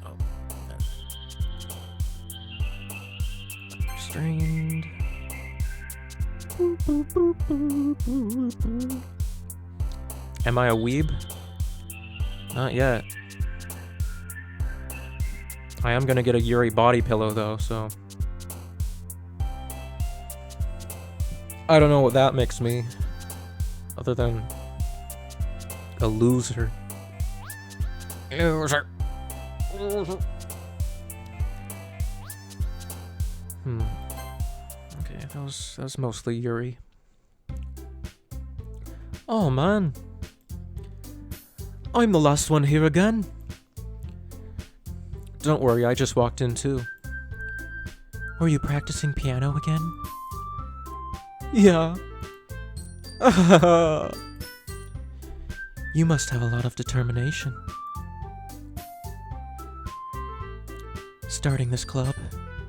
Oh, restrained. Am I a weeb? Not yet. I am gonna get a Yuri body pillow though, so... I don't know what that makes me, other than a loser. Loser. Okay, that was mostly Yuri. Oh man, I'm the last one here again. Don't worry, I just walked in too. Were you practicing piano again? Yeah. You must have a lot of determination. Starting this club,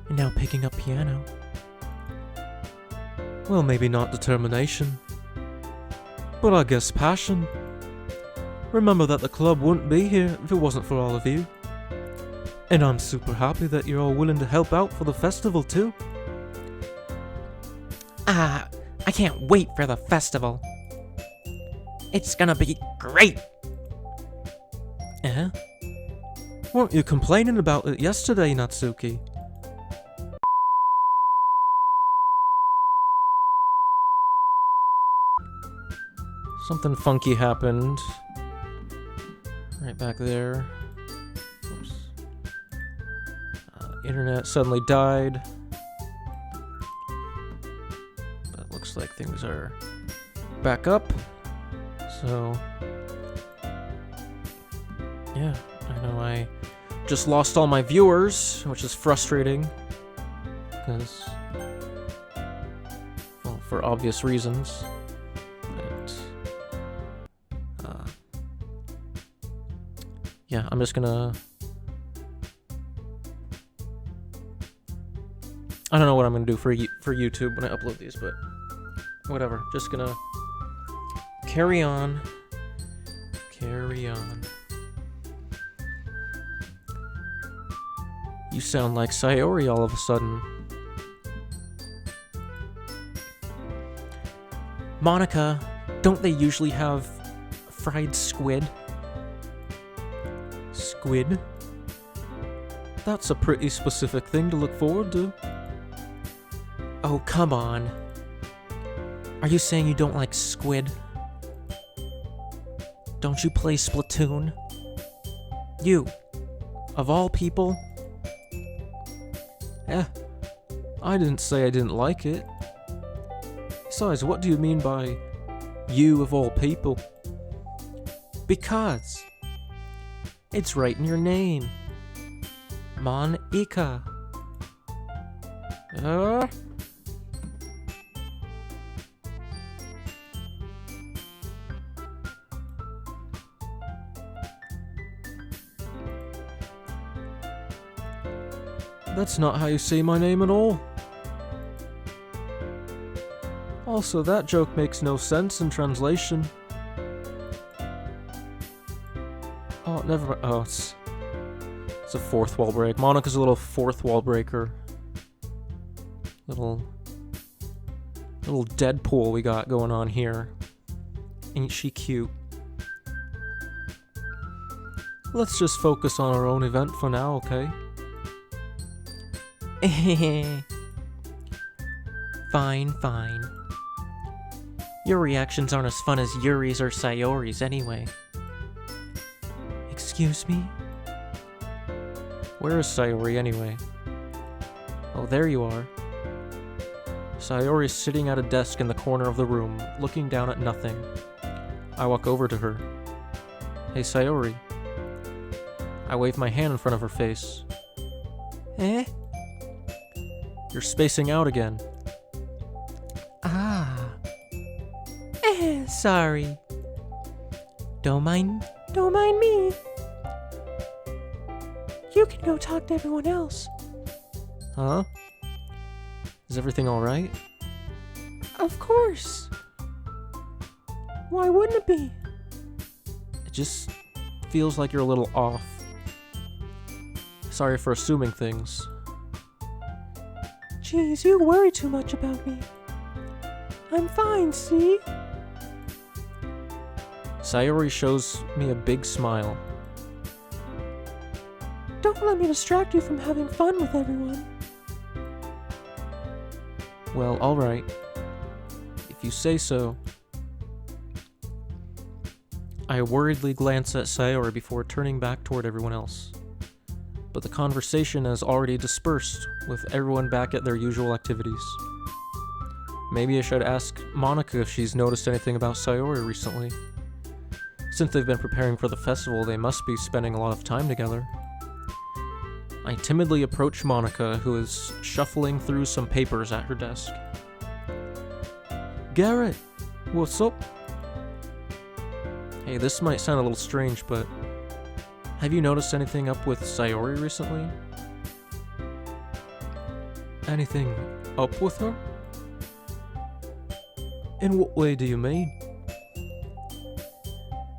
and now picking up piano. Well, maybe not determination, but I guess passion. Remember that the club wouldn't be here if it wasn't for all of you. And I'm super happy that you're all willing to help out for the festival too. I can't wait for the festival. It's gonna be great. Eh? Weren't you complaining about it yesterday, Natsuki? Something funky happened. Right back there. Oops. Internet suddenly died. But it looks like things are back up. So, yeah, I know I just lost all my viewers, which is frustrating. Because, well, for obvious reasons. Yeah, I'm just gonna... I don't know what I'm gonna do for YouTube when I upload these, but whatever. Just gonna carry on. Carry on. You sound like Sayori all of a sudden. Monica, don't they usually have fried squid? Squid? That's a pretty specific thing to look forward to. Oh, come on. Are you saying you don't like squid? Don't you play Splatoon? You, of all people? I didn't say I didn't like it. Besides, what do you mean by you of all people? Because it's right in your name. Monica. That's not how you say my name at all. Also, that joke makes no sense in translation. Oh, never mind. Oh, it's a fourth wall break. Monica's a little fourth wall breaker. Little Deadpool we got going on here. Ain't she cute? Let's just focus on our own event for now, okay? Fine, fine. Your reactions aren't as fun as Yuri's or Sayori's anyway. Excuse me? Where is Sayori anyway? Oh, there you are. Sayori is sitting at a desk in the corner of the room, looking down at nothing. I walk over to her. Hey, Sayori. I wave my hand in front of her face. Eh? You're spacing out again. Ah. Sorry. Don't mind me. You can go talk to everyone else. Huh? Is everything alright? Of course. Why wouldn't it be? It just feels like you're a little off. Sorry for assuming things. Jeez, you worry too much about me. I'm fine, see? Sayori shows me a big smile. Don't let me distract you from having fun with everyone. Well, alright. If you say so. I worriedly glance at Sayori before turning back toward everyone else. But the conversation has already dispersed, with everyone back at their usual activities. Maybe I should ask Monica if she's noticed anything about Sayori recently. Since they've been preparing for the festival, they must be spending a lot of time together. I timidly approach Monica, who is shuffling through some papers at her desk. Garrett, what's up? Hey, this might sound a little strange, but have you noticed anything up with Sayori recently? Anything up with her? In what way do you mean?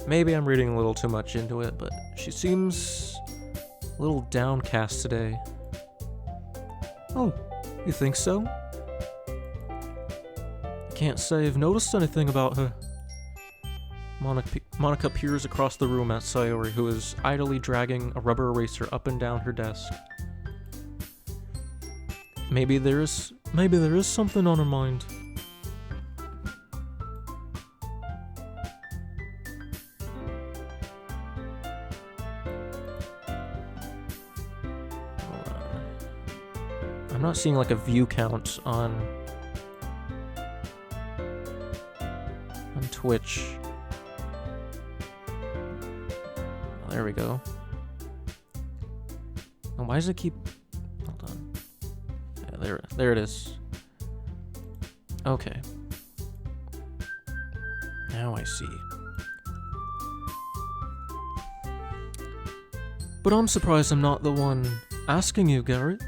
Maybe I'm reading a little too much into it, but she seems a little downcast today. Oh, you think so? Can't say I've noticed anything about her. Monica peers across the room at Sayori, who is idly dragging a rubber eraser up and down her desk. Maybe there is something on her mind. I'm not seeing like a view count on Twitch. Oh, there we go. Oh, why does it keep... Hold on. Yeah, there it is. Okay. Now I see. But I'm surprised I'm not the one asking you, Garrett.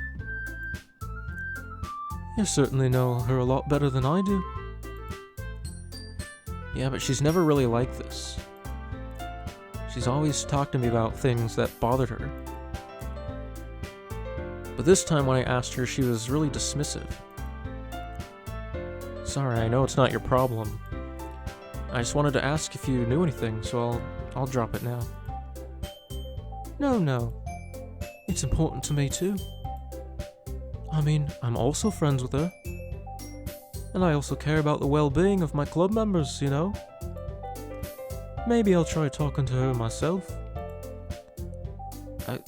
You certainly know her a lot better than I do. Yeah, but she's never really like this. She's always talked to me about things that bothered her. But this time when I asked her, she was really dismissive. Sorry, I know it's not your problem. I just wanted to ask if you knew anything, so I'll drop it now. No. It's important to me too. I mean, I'm also friends with her. And I also care about the well-being of my club members, you know? Maybe I'll try talking to her myself.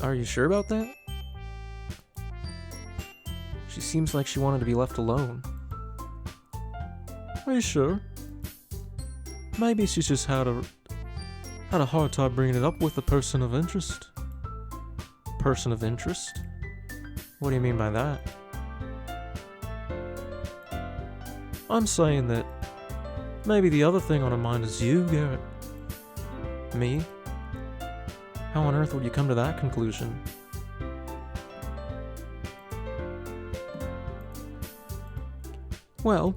Are you sure about that? She seems like she wanted to be left alone. Are you sure? Maybe she's just had a hard time bringing it up with a person of interest. Person of interest? What do you mean by that? I'm saying that maybe the other thing on her mind is you, Garrett. Me? How on earth would you come to that conclusion? Well,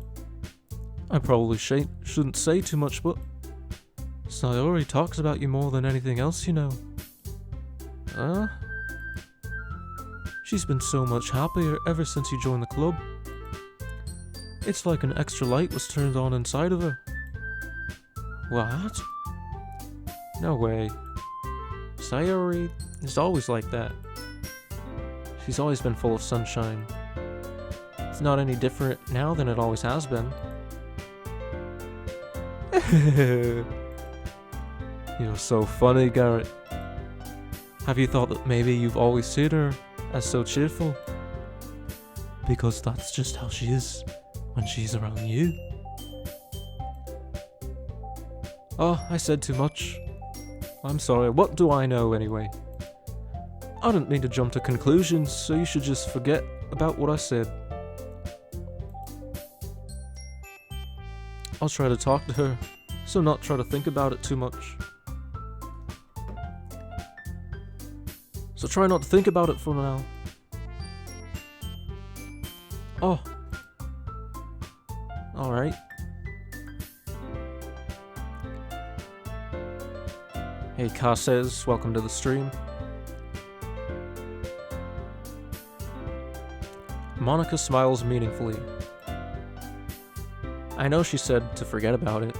I probably shouldn't say too much, but Sayori talks about you more than anything else, you know. She's been so much happier ever since you joined the club. It's like an extra light was turned on inside of her. What? No way. Sayori is always like that. She's always been full of sunshine. It's not any different now than it always has been. You're so funny, Garrett. Have you thought that maybe you've always seen her as so cheerful? Because that's just how she is when she's around you. Oh, I said too much. I'm sorry, what do I know anyway? I didn't mean to jump to conclusions, so you should just forget about what I said. I'll try to talk to her, so not try to think about it too much. So try not to think about it for now. Oh. Alright. Hey Cases, welcome to the stream. Monica smiles meaningfully. I know she said to forget about it,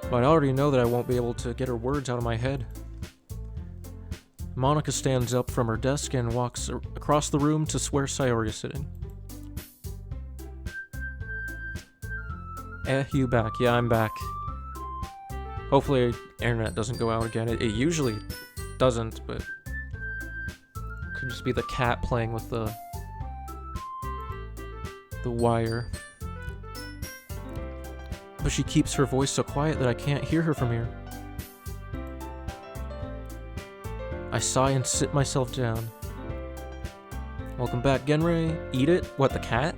but I already know that I won't be able to get her words out of my head. Monica stands up from her desk and walks across the room to where Sayori is sitting. You back? Yeah, I'm back. Hopefully internet doesn't go out again. It usually doesn't, but could just be the cat playing with the wire. But she keeps her voice so quiet that I can't hear her from here. I sigh and sit myself down. Welcome back, Genrei. Eat it? What, the cat?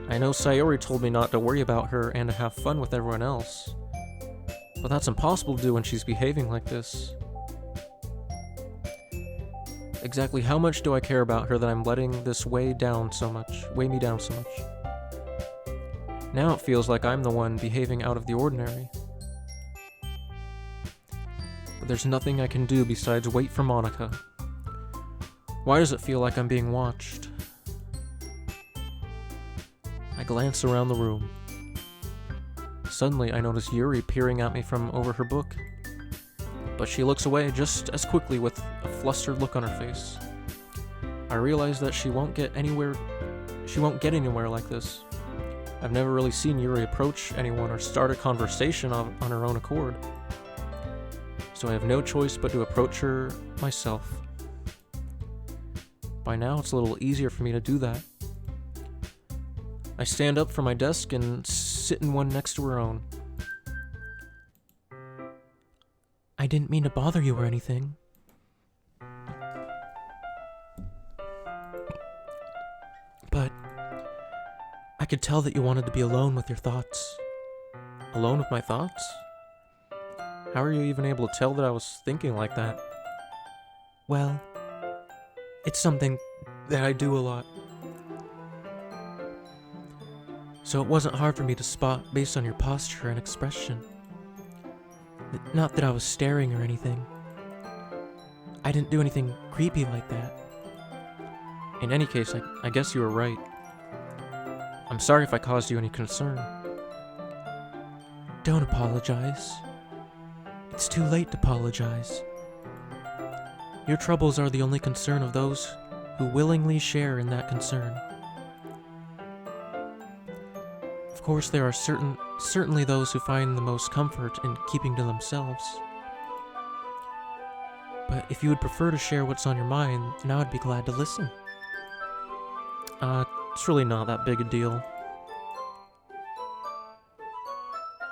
I know Sayori told me not to worry about her and to have fun with everyone else. But that's impossible to do when she's behaving like this. Exactly how much do I care about her that I'm letting this weigh me down so much? Now it feels like I'm the one behaving out of the ordinary. But there's nothing I can do besides wait for Monica. Why does it feel like I'm being watched? I glance around the room. Suddenly, I notice Yuri peering at me from over her book. But she looks away just as quickly with a flustered look on her face. I realize that she won't get anywhere like this. I've never really seen Yuri approach anyone or start a conversation on her own accord. So I have no choice but to approach her myself. By now, it's a little easier for me to do that. I stand up from my desk and sit in one next to her own. I didn't mean to bother you or anything. But I could tell that you wanted to be alone with your thoughts. Alone with my thoughts? How are you even able to tell that I was thinking like that? Well, it's something that I do a lot. So it wasn't hard for me to spot based on your posture and expression. Not that I was staring or anything. I didn't do anything creepy like that. In any case, I guess you were right. I'm sorry if I caused you any concern. Don't apologize. It's too late to apologize. Your troubles are the only concern of those who willingly share in that concern. Of course, there are certainly those who find the most comfort in keeping to themselves. But if you would prefer to share what's on your mind, then I would be glad to listen. It's really not that big a deal.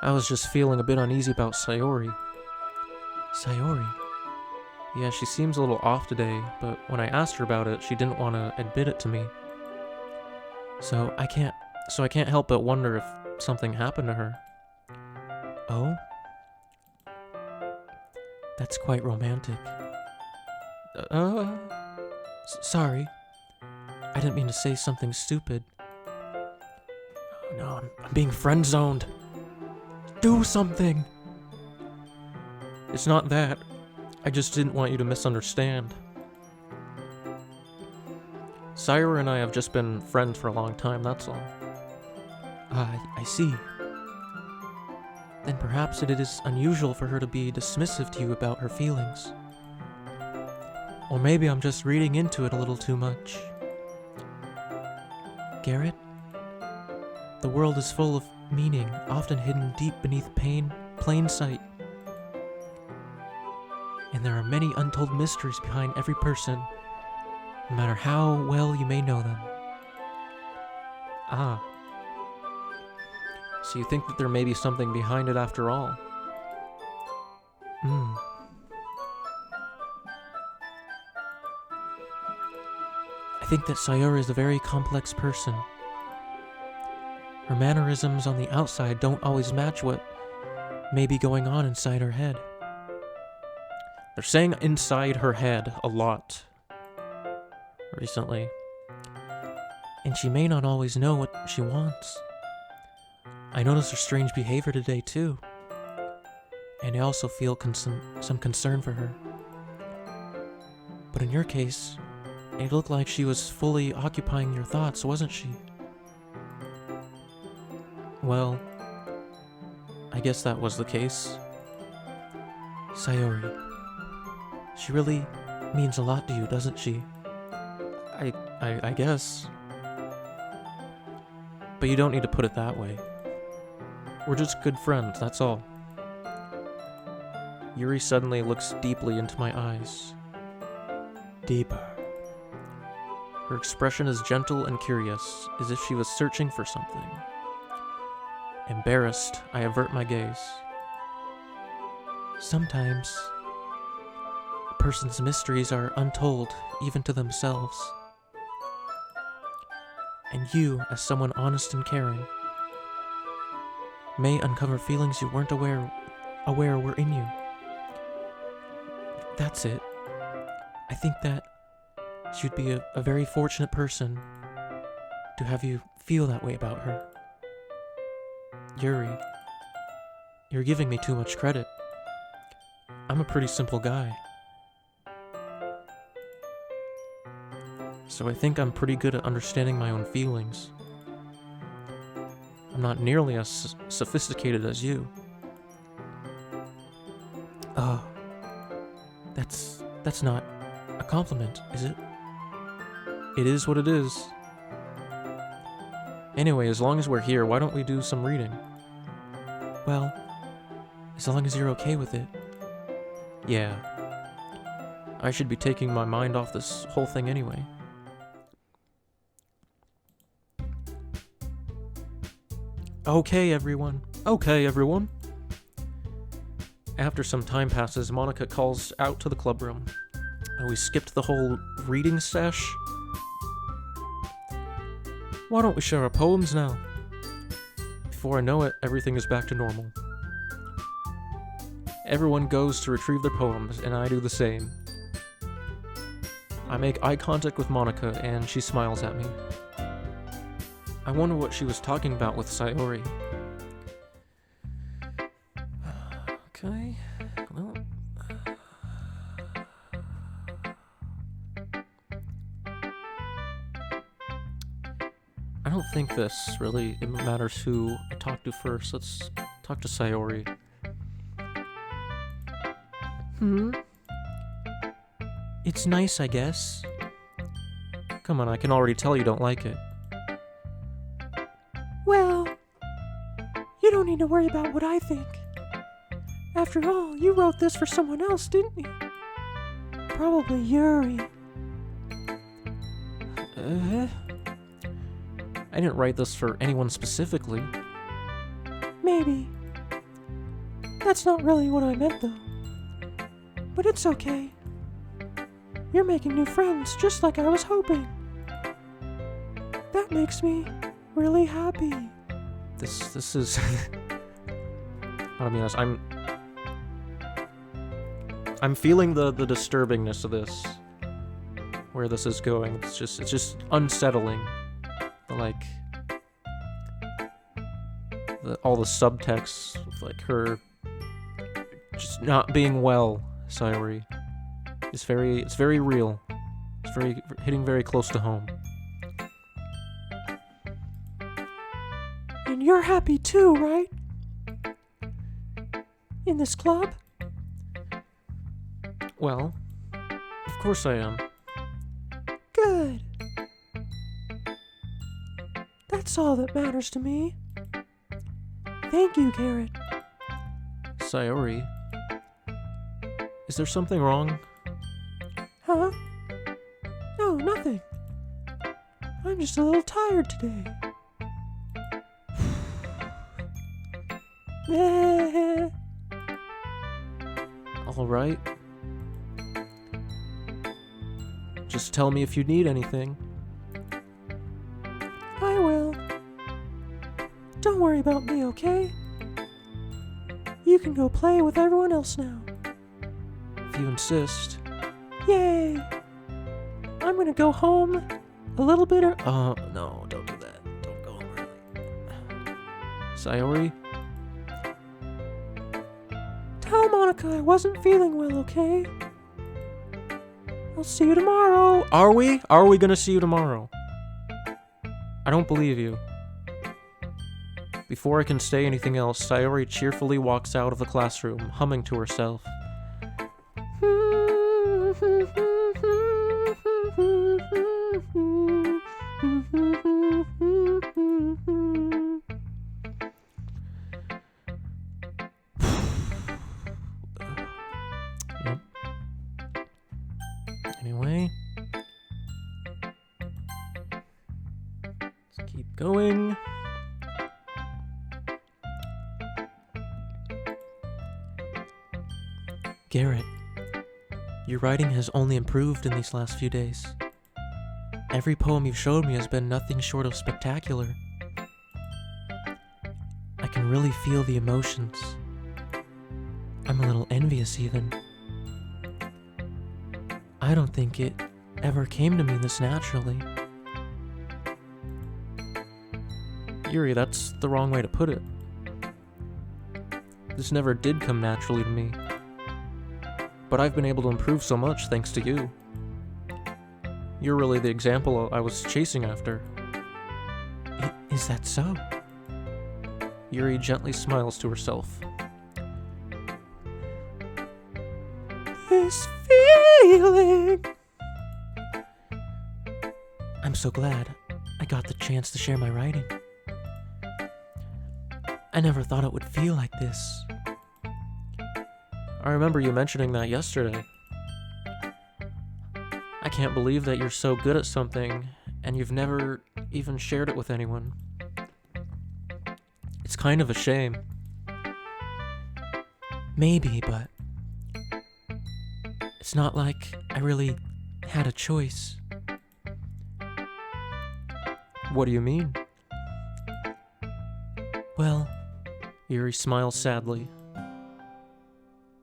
I was just feeling a bit uneasy about Sayori. Sayori? Yeah, she seems a little off today, but when I asked her about it, she didn't want to admit it to me. So I can't help but wonder if something happened to her. Oh? That's quite romantic. Sorry. I didn't mean to say something stupid. Oh no, I'm being friend-zoned. Do something! It's not that. I just didn't want you to misunderstand. Sayori and I have just been friends for a long time, that's all. I see. Then perhaps it is unusual for her to be dismissive to you about her feelings. Or maybe I'm just reading into it a little too much. Garrett, the world is full of meaning, often hidden deep beneath plain sight. And there are many untold mysteries behind every person, no matter how well you may know them. Ah. So you think that there may be something behind it after all? I think that Sayori is a very complex person. Her mannerisms on the outside don't always match what may be going on inside her head. They're saying inside her head a lot recently. And she may not always know what she wants. I noticed her strange behavior today too. And I also feel some concern for her. But in your case, it looked like she was fully occupying your thoughts, wasn't she? Well, I guess that was the case. Sayori, she really means a lot to you, doesn't she? I guess. But you don't need to put it that way. We're just good friends, that's all. Yuri suddenly looks deeply into my eyes. Deeper. Her expression is gentle and curious, as if she was searching for something. Embarrassed, I avert my gaze. Sometimes, a person's mysteries are untold, even to themselves. And you, as someone honest and caring, may uncover feelings you weren't aware were in you. That's it. I think that she'd be a very fortunate person to have you feel that way about her. Yuri, you're giving me too much credit. I'm a pretty simple guy. So I think I'm pretty good at understanding my own feelings. I'm not nearly as sophisticated as you. That's not a compliment, is it? It is what it is. Anyway, as long as we're here, why don't we do some reading? Well, as long as you're okay with it. Yeah. I should be taking my mind off this whole thing anyway. Okay, everyone. Okay, everyone. After some time passes, Monica calls out to the club room. We skipped the whole reading sesh. Why don't we share our poems now? Before I know it, everything is back to normal. Everyone goes to retrieve their poems, and I do the same. I make eye contact with Monica, and she smiles at me. I wonder what she was talking about with Sayori. Okay, well... I don't think this really matters who I talk to first. Let's talk to Sayori. It's nice, I guess. Come on, I can already tell you don't like it. Well, you don't need to worry about what I think. After all, you wrote this for someone else, didn't you? Probably Yuri. I didn't write this for anyone specifically. Maybe. That's not really what I meant, though. But it's okay. You're making new friends, just like I was hoping. That makes me really happy. This is... I'll be honest, I'm feeling the disturbingness of this. Where this is going. It's just unsettling. All the subtext of like her just not being well, Sayori. It's very real. It's hitting very close to home. And you're happy too, right? In this club? Well, of course I am. Good. That's all that matters to me. Thank you, Garrett. Sayori, is there something wrong? Huh? No, nothing. I'm just a little tired today. All right. Just tell me if you need anything. I will. Don't worry about me, okay? You can go play with everyone else now. If you insist. Yay! I'm gonna go home a little bit no, don't do that. Don't go home early. Sayori? Tell Monica I wasn't feeling well, okay? I'll see you tomorrow. Are we? Are we gonna see you tomorrow? I don't believe you. Before I can say anything else, Sayori cheerfully walks out of the classroom, humming to herself. Yep. Anyway. Let's keep going. Garrett, your writing has only improved in these last few days. Every poem you've showed me has been nothing short of spectacular. I can really feel the emotions. I'm a little envious even. I don't think it ever came to me this naturally. Yuri, that's the wrong way to put it. This never did come naturally to me. But I've been able to improve so much thanks to you. You're really the example I was chasing after. Is that so? Yuri gently smiles to herself. This feeling. I'm so glad I got the chance to share my writing. I never thought it would feel like this. I remember you mentioning that yesterday. I can't believe that you're so good at something and you've never even shared it with anyone. It's kind of a shame. Maybe, but it's not like I really had a choice. What do you mean? Well, Yuri smiles sadly.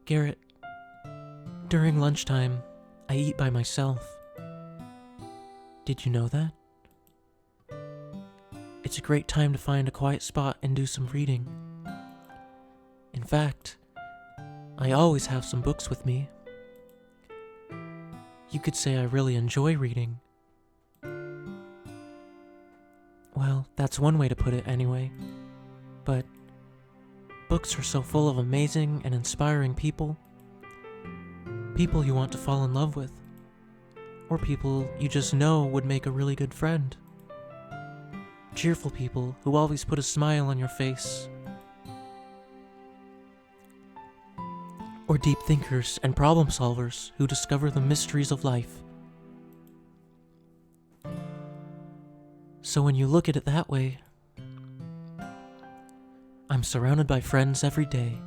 Garrett, during lunchtime, I eat by myself. Did you know that? It's a great time to find a quiet spot and do some reading. In fact, I always have some books with me. You could say I really enjoy reading. Well, that's one way to put it anyway. But books are so full of amazing and inspiring people. People you want to fall in love with. Or people you just know would make a really good friend. Cheerful people who always put a smile on your face. Or deep thinkers and problem solvers who discover the mysteries of life. So when you look at it that way, I'm surrounded by friends every day,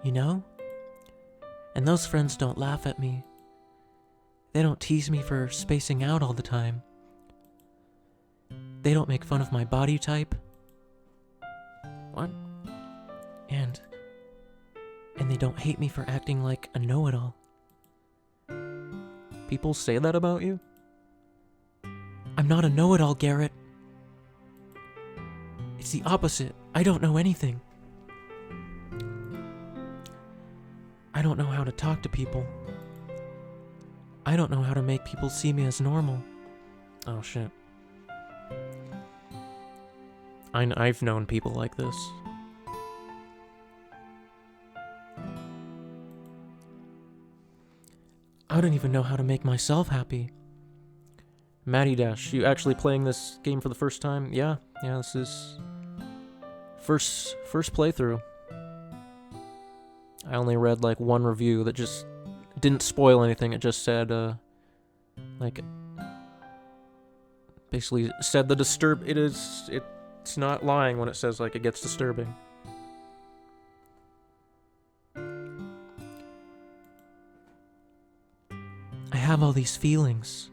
you know? And those friends don't laugh at me. They don't tease me for spacing out all the time. They don't make fun of my body type. What? And they don't hate me for acting like a know-it-all. People say that about you? I'm not a know-it-all, Garrett. It's the opposite. I don't know anything. I don't know how to talk to people. I don't know how to make people see me as normal. Oh shit. I've known people like this. I don't even know how to make myself happy. Maddie Dash, you actually playing this game for the first time? Yeah, this is first playthrough. I only read like one review that just didn't spoil anything. It just said like basically said it's not lying when it says like it gets disturbing. I have all these feelings.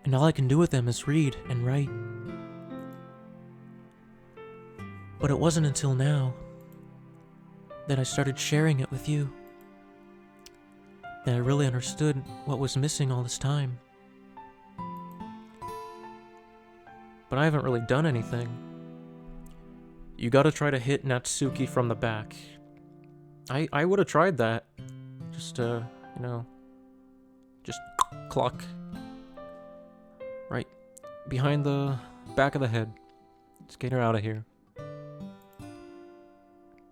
And all I can do with them is read and write. But it wasn't until now that I started sharing it with you that I really understood what was missing all this time. But I haven't really done anything. You gotta try to hit Natsuki from the back. I would have tried that. Just, just clock. Right behind the back of the head. Just get her out of here.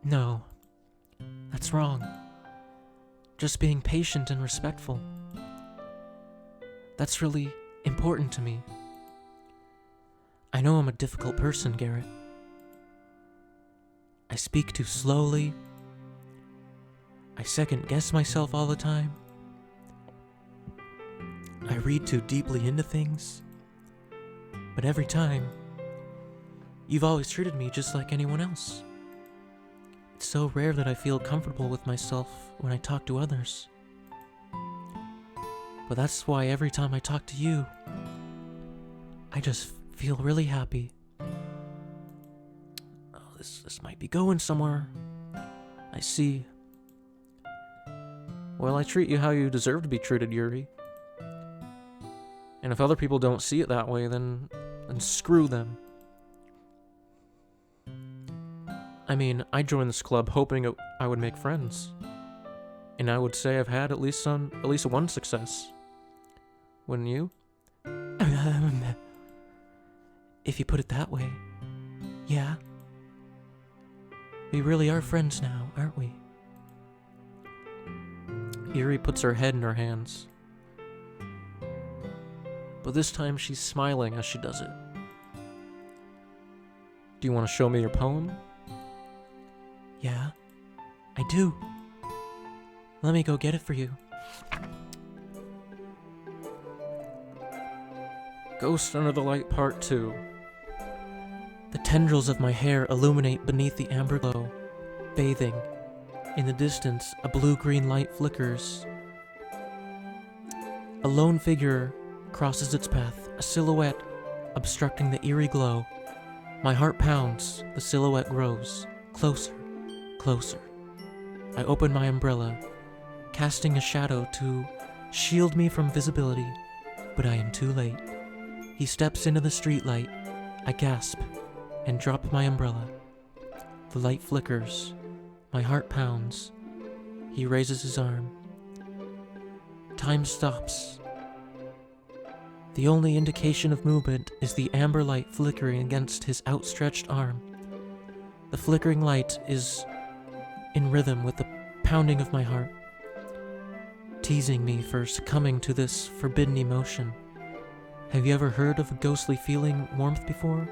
No, that's wrong. Just being patient and respectful. That's really important to me. I know I'm a difficult person, Garrett. I speak too slowly. I second guess myself all the time. I read too deeply into things. But every time, you've always treated me just like anyone else. It's so rare that I feel comfortable with myself when I talk to others. But that's why every time I talk to you, I just feel really happy. Oh, this might be going somewhere. I see. Well, I treat you how you deserve to be treated, Yuri. And if other people don't see it that way, then screw them. I mean, I joined this club hoping I would make friends. And I would say I've had at least one success. Wouldn't you? If you put it that way. Yeah. We really are friends now, aren't we? Yuri puts her head in her hands. But this time she's smiling as she does it. Do you want to show me your poem? Yeah, I do. Let me go get it for you. Ghost Under the Light Part 2. The tendrils of my hair illuminate beneath the amber glow, bathing. In the distance, a blue-green light flickers. A lone figure crosses its path, a silhouette obstructing the eerie glow. My heart pounds, the silhouette grows. Closer, closer. I open my umbrella, casting a shadow to shield me from visibility, but I am too late. He steps into the streetlight. I gasp and drop my umbrella. The light flickers. My heart pounds. He raises his arm. Time stops. The only indication of movement is the amber light flickering against his outstretched arm. The flickering light is in rhythm with the pounding of my heart, teasing me for succumbing to this forbidden emotion. Have you ever heard of a ghostly feeling warmth before?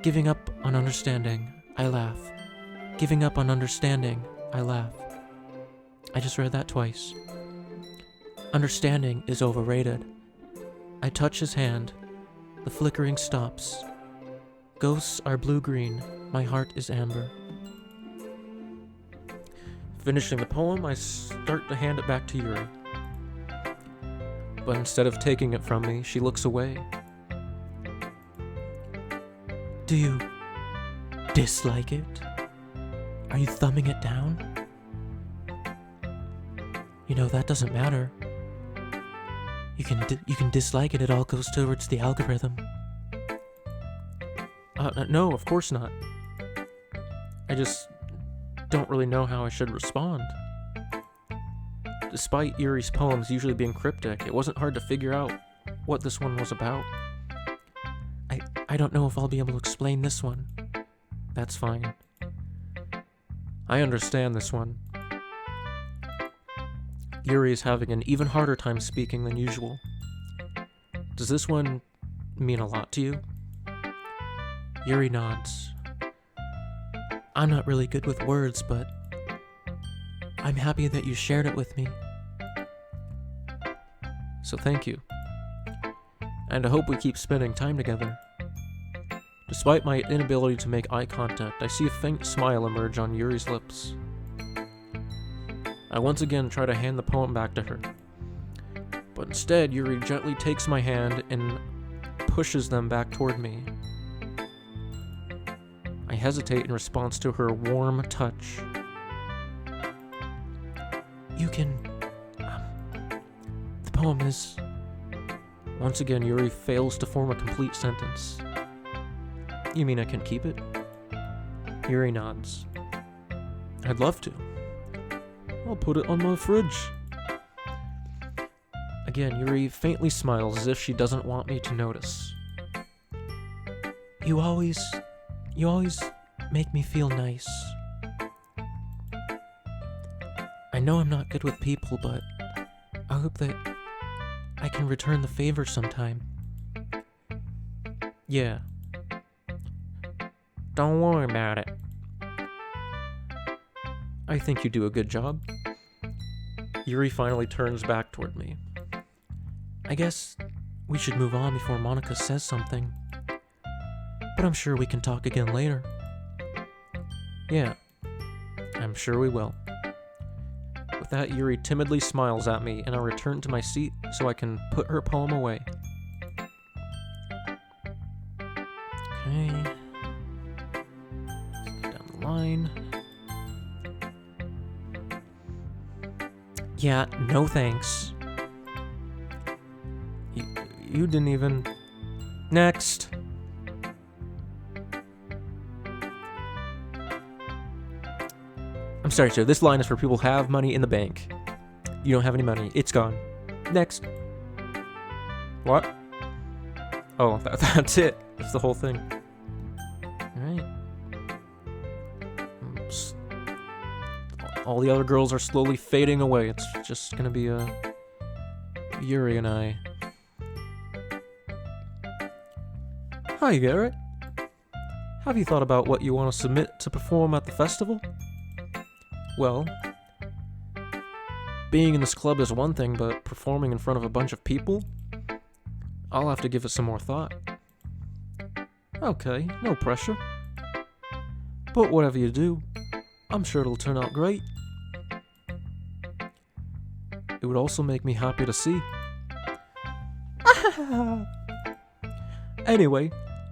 Giving up on understanding, I laugh. Giving up on understanding, I laugh. I just read that twice. Understanding is overrated. I touch his hand. The flickering stops. Ghosts are blue-green. My heart is amber. Finishing the poem, I start to hand it back to Yuri. But instead of taking it from me, she looks away. Do you dislike it? Are you thumbing it down? You know, that doesn't matter. You can dislike it, it all goes towards the algorithm. No, of course not. I just don't really know how I should respond. Despite Yuri's poems usually being cryptic, it wasn't hard to figure out what this one was about. I don't know if I'll be able to explain this one. That's fine. I understand this one. Yuri is having an even harder time speaking than usual. Does this one mean a lot to you? Yuri nods. I'm not really good with words, but I'm happy that you shared it with me. So thank you. And I hope we keep spending time together. Despite my inability to make eye contact, I see a faint smile emerge on Yuri's lips. I once again try to hand the poem back to her. But instead, Yuri gently takes my hand and pushes them back toward me. I hesitate in response to her warm touch. You can... the poem is... Once again, Yuri fails to form a complete sentence. You mean I can keep it? Yuri nods. I'd love to. I'll put it on my fridge. Again, Yuri faintly smiles as if she doesn't want me to notice. You always make me feel nice. I know I'm not good with people, but I hope that I can return the favor sometime. Yeah. Don't worry about it. I think you do a good job. Yuri finally turns back toward me. I guess we should move on before Monica says something. But I'm sure we can talk again later. Yeah, I'm sure we will. With that, Yuri timidly smiles at me, and I return to my seat so I can put her poem away. Okay. Let's go down the line. Yeah, no thanks. You didn't even... Next! I'm sorry, sir. This line is for people who have money in the bank. You don't have any money. It's gone. Next. What? Oh, that's it. That's the whole thing. Alright. All the other girls are slowly fading away. It's just gonna be Yuri and I. Hi, Garrett. Have you thought about what you want to submit to perform at the festival? Well, being in this club is one thing, but performing in front of a bunch of people? I'll have to give it some more thought. Okay, no pressure. But whatever you do, I'm sure it'll turn out great. It would also make me happy to see. Anyway,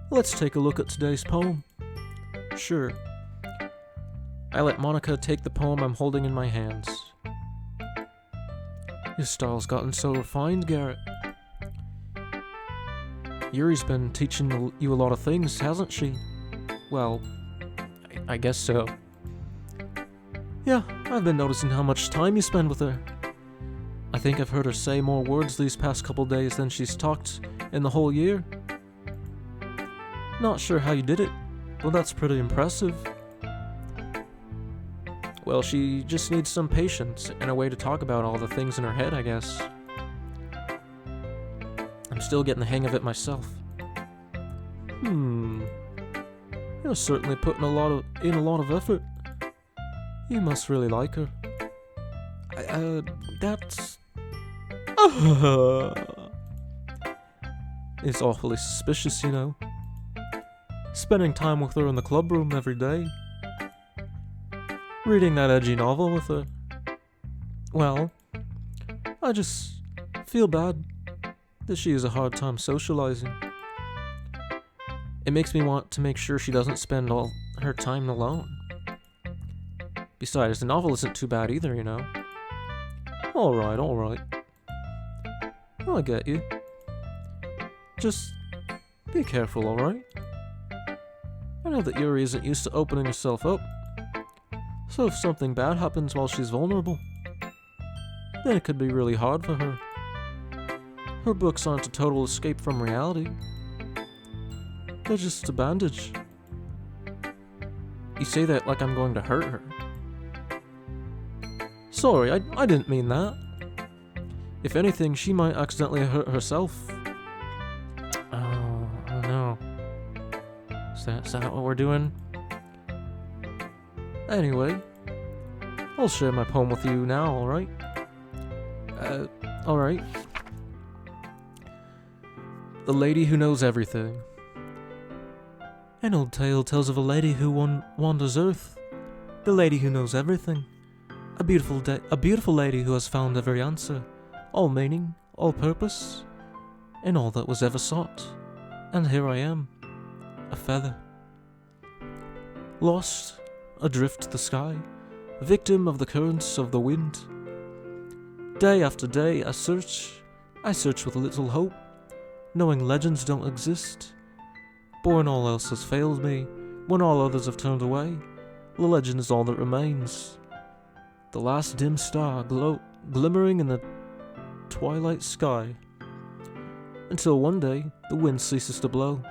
let's take a look at today's poem. Sure. I let Monica take the poem I'm holding in my hands. Your style's gotten so refined, Garrett. Yuri's been teaching you a lot of things, hasn't she? Well, I guess so. Yeah, I've been noticing how much time you spend with her. I think I've heard her say more words these past couple days than she's talked in the whole year. Not sure how you did it, but that's pretty impressive. Well, she just needs some patience and a way to talk about all the things in her head, I guess. I'm still getting the hang of it myself. You're certainly putting in a lot of effort. You must really like her. That's... It's awfully suspicious, you know. Spending time with her in the club room every day. Reading that edgy novel with her. Well, I just feel bad that she has a hard time socializing. It makes me want to make sure she doesn't spend all her time alone. Besides, the novel isn't too bad either, you know. Alright. I get you. Just be careful, alright? I know that Yuri isn't used to opening herself up. So if something bad happens while she's vulnerable, then it could be really hard for her. Her books aren't a total escape from reality. They're just a bandage. You say that like I'm going to hurt her. Sorry, I didn't mean that. If anything, she might accidentally hurt herself. Oh no. Is that what we're doing? Anyway, I'll share my poem with you now, alright? Alright. The Lady Who Knows Everything. An old tale tells of a lady who wanders earth. The lady who knows everything. A beautiful lady who has found every answer, all meaning, all purpose, in all that was ever sought. And here I am, a feather. Lost, adrift to the sky, victim of the currents of the wind. Day after day I search with little hope, knowing legends don't exist. But when all else has failed me, when all others have turned away, the legend is all that remains. The last dim star glimmering in the twilight sky. Until one day, the wind ceases to blow.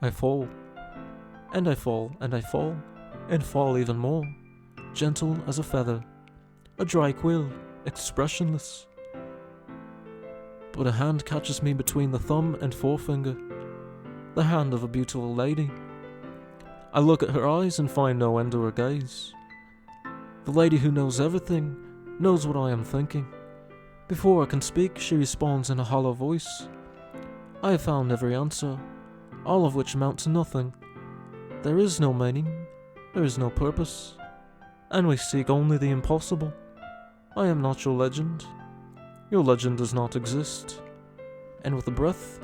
I fall, and I fall, and I fall, and fall even more, gentle as a feather, a dry quill, expressionless. But a hand catches me between the thumb and forefinger, the hand of a beautiful lady. I look at her eyes and find no end to her gaze. The lady who knows everything knows what I am thinking. Before I can speak, she responds in a hollow voice. I have found every answer, all of which amount to nothing. There is no meaning, there is no purpose, and we seek only the impossible. I am not your legend. Your legend does not exist. And with a breath,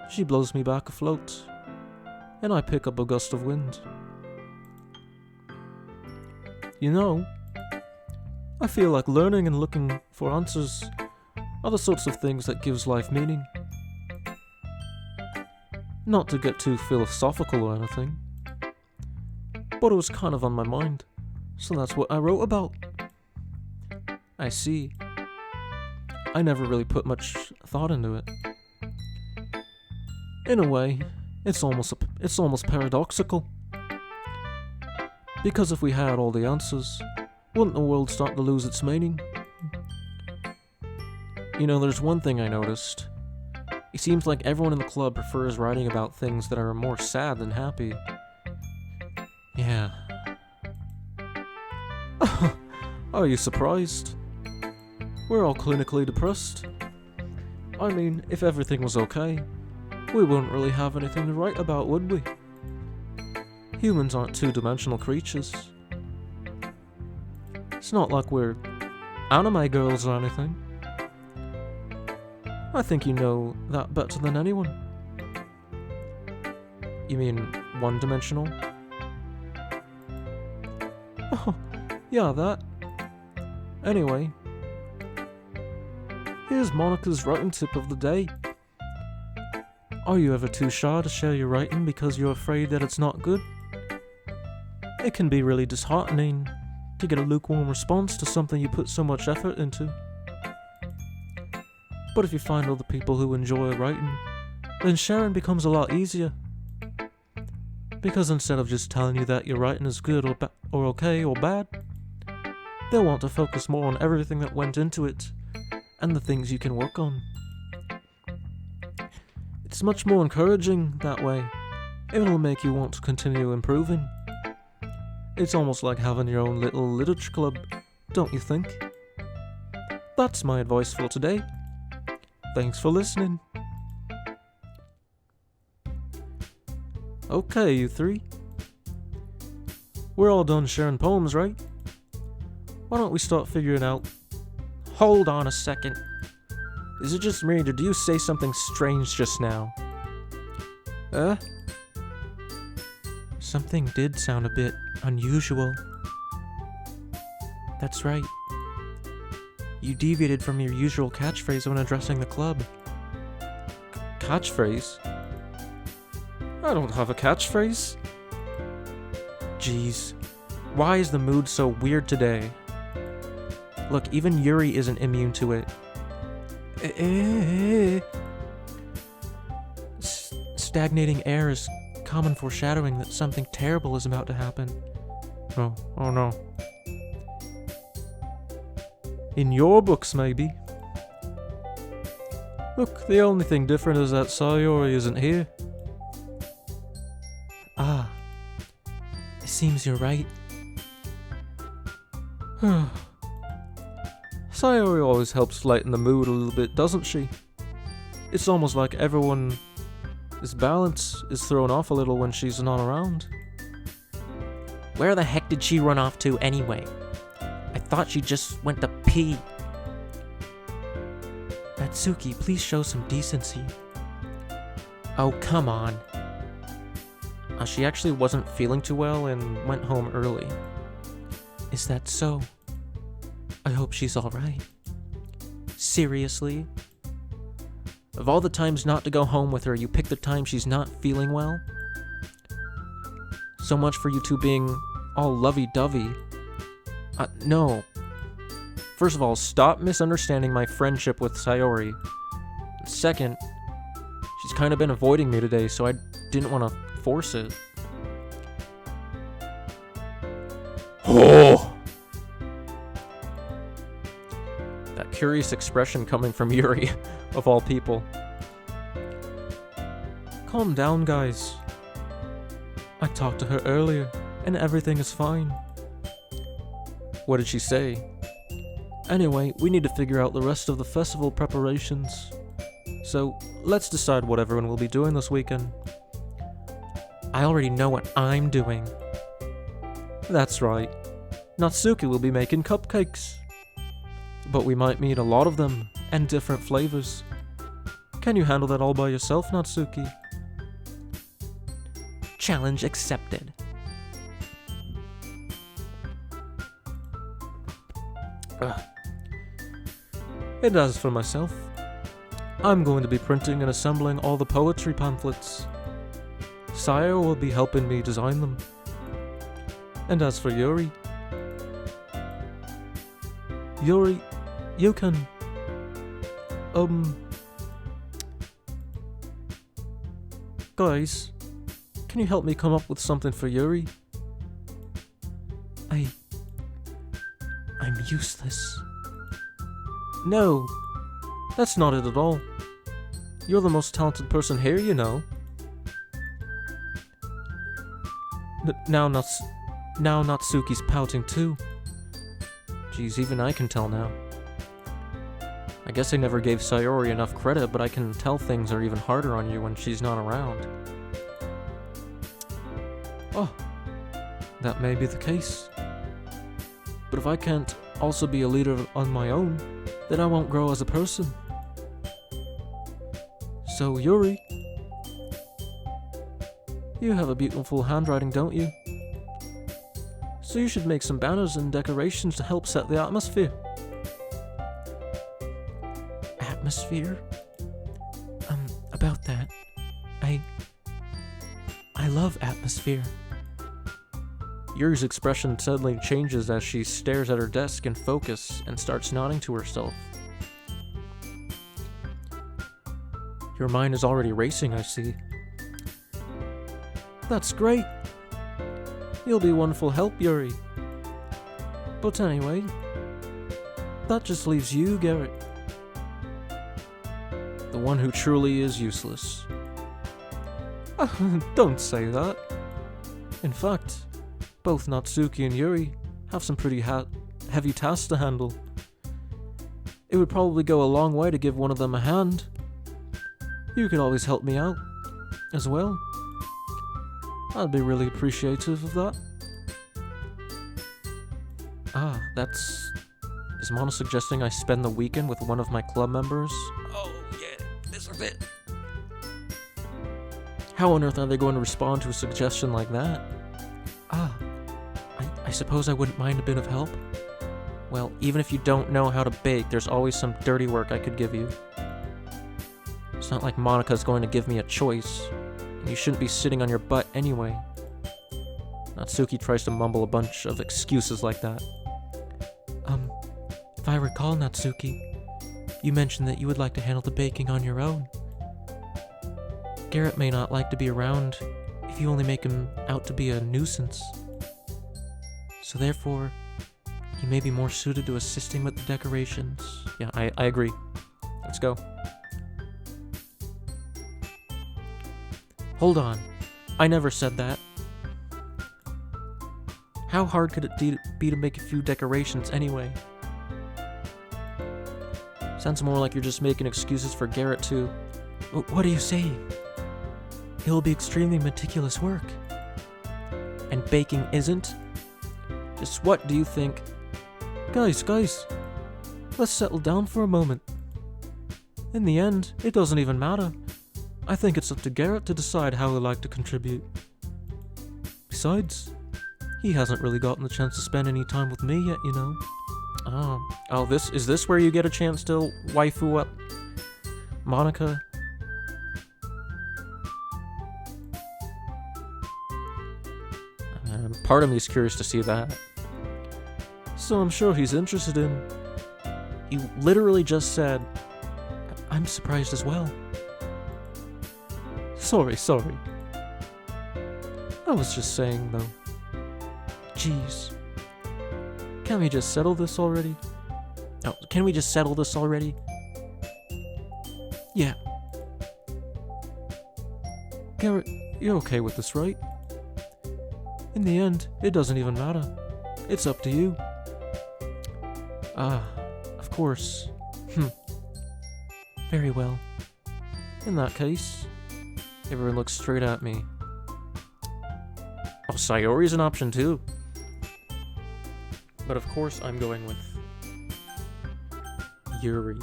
she blows me back afloat, and I pick up a gust of wind. You know, I feel like learning and looking for answers are the sorts of things that gives life meaning. Not to get too philosophical or anything, but it was kind of on my mind, so that's what I wrote about. I see. I never really put much thought into it. In a way, it's almost paradoxical. Because if we had all the answers, wouldn't the world start to lose its meaning? You know, there's one thing I noticed. It seems like everyone in the club prefers writing about things that are more sad than happy. Yeah. Are you surprised? We're all clinically depressed. I mean, if everything was okay, we wouldn't really have anything to write about, would we? Humans aren't two-dimensional creatures. It's not like we're anime girls or anything. I think you know that better than anyone. You mean one-dimensional? Oh, yeah, that. Anyway, here's Monica's writing tip of the day. Are you ever too shy to share your writing because you're afraid that it's not good? It can be really disheartening to get a lukewarm response to something you put so much effort into. But if you find other people who enjoy writing, then sharing becomes a lot easier. Because instead of just telling you that your writing is good or okay or bad, they'll want to focus more on everything that went into it and the things you can work on. It's much more encouraging that way. It'll make you want to continue improving. It's almost like having your own little literature club, don't you think? That's my advice for today. Thanks for listening. Okay, you three. We're all done sharing poems, right? Why don't we start figuring out... Hold on a second. Is it just me, or did you say something strange just now? Something did sound a bit unusual. That's right. You deviated from your usual catchphrase when addressing the club. Catchphrase? I don't have a catchphrase. Jeez. Why is the mood so weird today? Look, even Yuri isn't immune to it. Stagnating air is common foreshadowing that something terrible is about to happen. Oh no. In your books, maybe. Look, the only thing different is that Sayori isn't here. Ah. It seems you're right. Sayori always helps lighten the mood a little bit, doesn't she? It's almost like everyone's balance is thrown off a little when she's not around. Where the heck did she run off to anyway? I thought she just went to pee. Natsuki, please show some decency. Oh, come on. She actually wasn't feeling too well and went home early. Is that so? I hope she's alright. Seriously? Of all the times not to go home with her, you pick the time she's not feeling well? So much for you two being all lovey-dovey. No. First of all, stop misunderstanding my friendship with Sayori. Second, she's kind of been avoiding me today, so I didn't want to force it. Oh! That curious expression coming from Yuri, of all people. Calm down, guys. I talked to her earlier, and everything is fine. What did she say? Anyway, we need to figure out the rest of the festival preparations. So, let's decide what everyone will be doing this weekend. I already know what I'm doing. That's right. Natsuki will be making cupcakes. But we might need a lot of them, and different flavors. Can you handle that all by yourself, Natsuki? Challenge accepted. And as for myself, I'm going to be printing and assembling all the poetry pamphlets. Sayo will be helping me design them. And as for Yuri, you can... Guys, can you help me come up with something for Yuri? I'm useless. No, that's not it at all. You're the most talented person here, you know. Now Natsuki's pouting too. Geez, even I can tell now. I guess I never gave Sayori enough credit, but I can tell things are even harder on you when she's not around. Oh, that may be the case. But if I can't also be a leader on my own, then I won't grow as a person. So, Yuri, you have a beautiful handwriting, don't you? So you should make some banners and decorations to help set the atmosphere. Atmosphere? About that, I love atmosphere. Yuri's expression suddenly changes as she stares at her desk in focus and starts nodding to herself. Your mind is already racing, I see. That's great. You'll be wonderful help, Yuri. But anyway, that just leaves you, Garrett. The one who truly is useless. Don't say that. In fact, both Natsuki and Yuri have some pretty heavy tasks to handle. It would probably go a long way to give one of them a hand. You could always help me out, as well. I'd be really appreciative of that. Is Mona suggesting I spend the weekend with one of my club members? Oh yeah, this is it. How on earth are they going to respond to a suggestion like that? I suppose I wouldn't mind a bit of help. Well, even if you don't know how to bake, there's always some dirty work I could give you. It's not like Monika's going to give me a choice, and you shouldn't be sitting on your butt anyway. Natsuki tries to mumble a bunch of excuses like that. If I recall, Natsuki, you mentioned that you would like to handle the baking on your own. Garrett may not like to be around if you only make him out to be a nuisance. So therefore, he may be more suited to assisting with the decorations. Yeah, I agree. Let's go. Hold on. I never said that. How hard could it be to make a few decorations anyway? Sounds more like you're just making excuses for Garrett to... What are you saying? It will be extremely meticulous work. And baking isn't? Just what do you think? Guys, let's settle down for a moment. In the end, it doesn't even matter. I think it's up to Garrett to decide how he'd like to contribute. Besides, he hasn't really gotten the chance to spend any time with me yet, you know. Oh, is this where you get a chance to waifu up Monika? Part of me is curious to see that. So I'm sure he's interested in... You literally just said, I'm surprised as well. Sorry. I was just saying, though. Jeez. Can't we just settle this already? Oh, can we just settle this already? Yeah. Garrett, you're okay with this, right? In the end, it doesn't even matter. It's up to you. Of course. Very well. In that case, everyone looks straight at me. Oh, Sayori's an option too. But of course, I'm going with Yuri.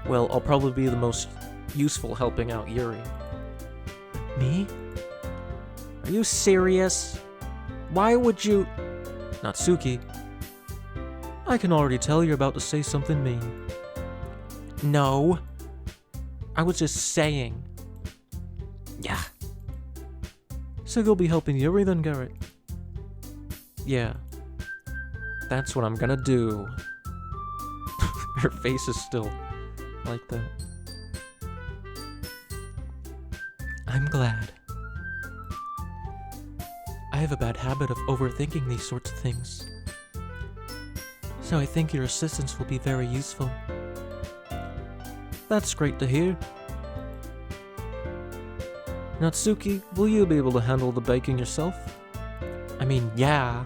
Well, I'll probably be the most useful helping out Yuri. Me? Are you serious? Why would you... Natsuki. I can already tell you're about to say something mean. No. I was just saying. Yeah. So you'll be helping Yuri then, Garrett? Yeah. That's what I'm gonna do. Her face is still like that. I'm glad. I have a bad habit of overthinking these sorts of things, so I think your assistance will be very useful. That's great to hear. Natsuki, will you be able to handle the baking yourself? I mean, yeah.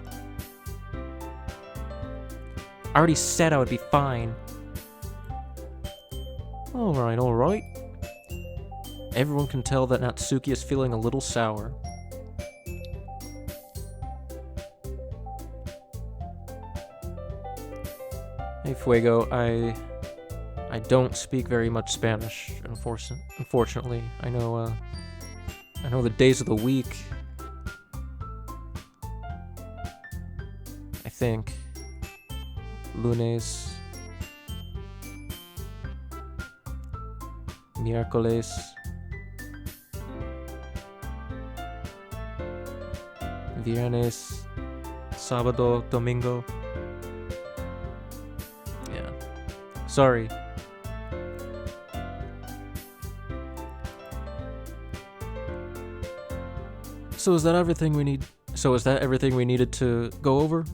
I already said I would be fine. Alright. Everyone can tell that Natsuki is feeling a little sour. Hey Fuego, I don't speak very much Spanish, unfortunately. I know the days of the week. I think lunes, miércoles, viernes, sábado, domingo. Yeah. Sorry. So is that everything we needed to go over?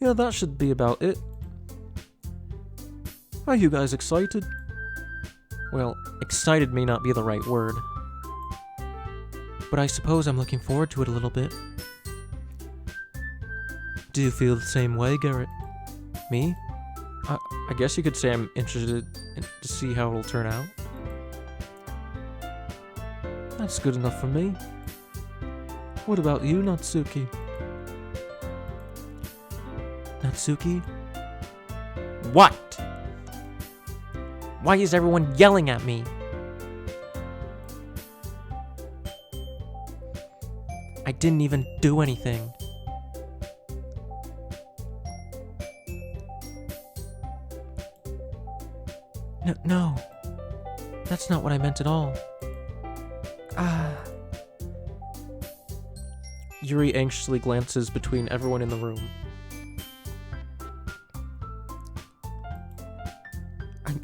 Yeah, that should be about it. Are you guys excited? Well, excited may not be the right word, but I suppose I'm looking forward to it a little bit. Do you feel the same way, Garrett? Me? I guess you could say I'm interested to see how it'll turn out. That's good enough for me. What about you, Natsuki? Natsuki? What? Why is everyone yelling at me? I didn't even do anything. No. That's not what I meant at all. Yuri anxiously glances between everyone in the room.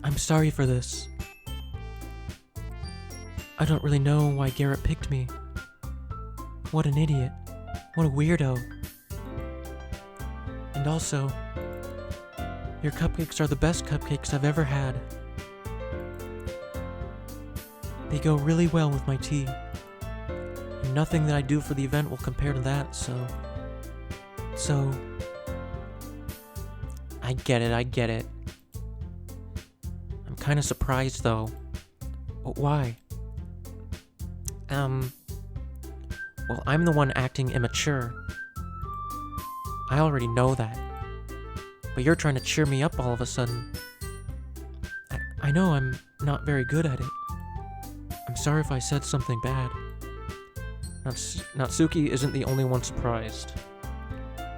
I'm sorry for this. I don't really know why Garrett picked me. What an idiot. What a weirdo. And also, your cupcakes are the best cupcakes I've ever had. They go really well with my tea. And nothing that I do for the event will compare to that, so... I get it. I'm kinda surprised, though. Why? Well, I'm the one acting immature. I already know that. But you're trying to cheer me up all of a sudden. I know I'm not very good at it. I'm sorry if I said something bad. Natsuki isn't the only one surprised.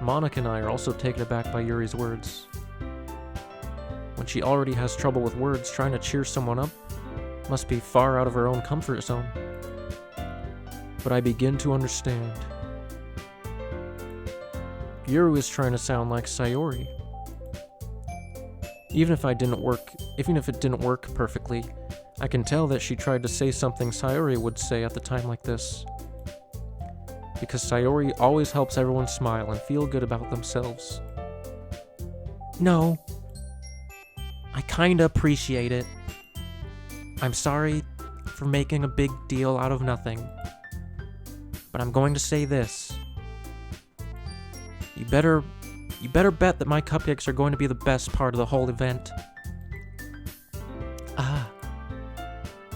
Monica and I are also taken aback by Yuri's words. When she already has trouble with words, trying to cheer someone up must be far out of her own comfort zone. But I begin to understand. Yuri is trying to sound like Sayori. Even if it didn't work perfectly, I can tell that she tried to say something Sayori would say at the time like this. Because Sayori always helps everyone smile and feel good about themselves. No. I kinda appreciate it. I'm sorry for making a big deal out of nothing. But I'm going to say this. You better bet that my cupcakes are going to be the best part of the whole event.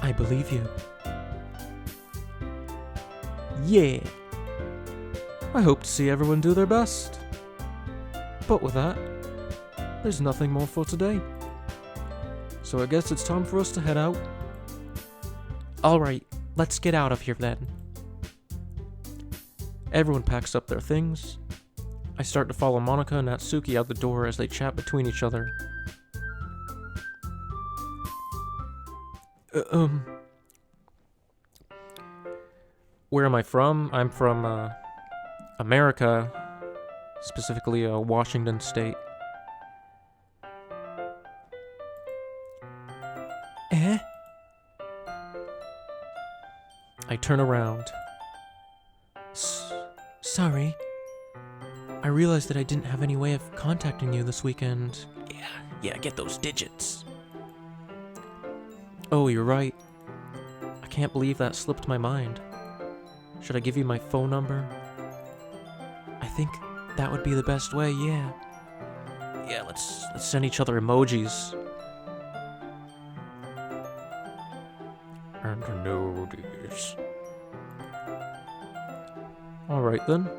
I believe you. Yeah. I hope to see everyone do their best. But with that, there's nothing more for today. So I guess it's time for us to head out. Alright, let's get out of here then. Everyone packs up their things. I start to follow Monica and Natsuki out the door as they chat between each other. Where am I from? I'm from, America. Specifically, Washington State. Eh? I turn around. Sorry. I realized that I didn't have any way of contacting you this weekend. Yeah, get those digits. Oh, you're right. I can't believe that slipped my mind. Should I give you my phone number? I think that would be the best way, yeah. Yeah, let's send each other emojis. And know this. Alright then.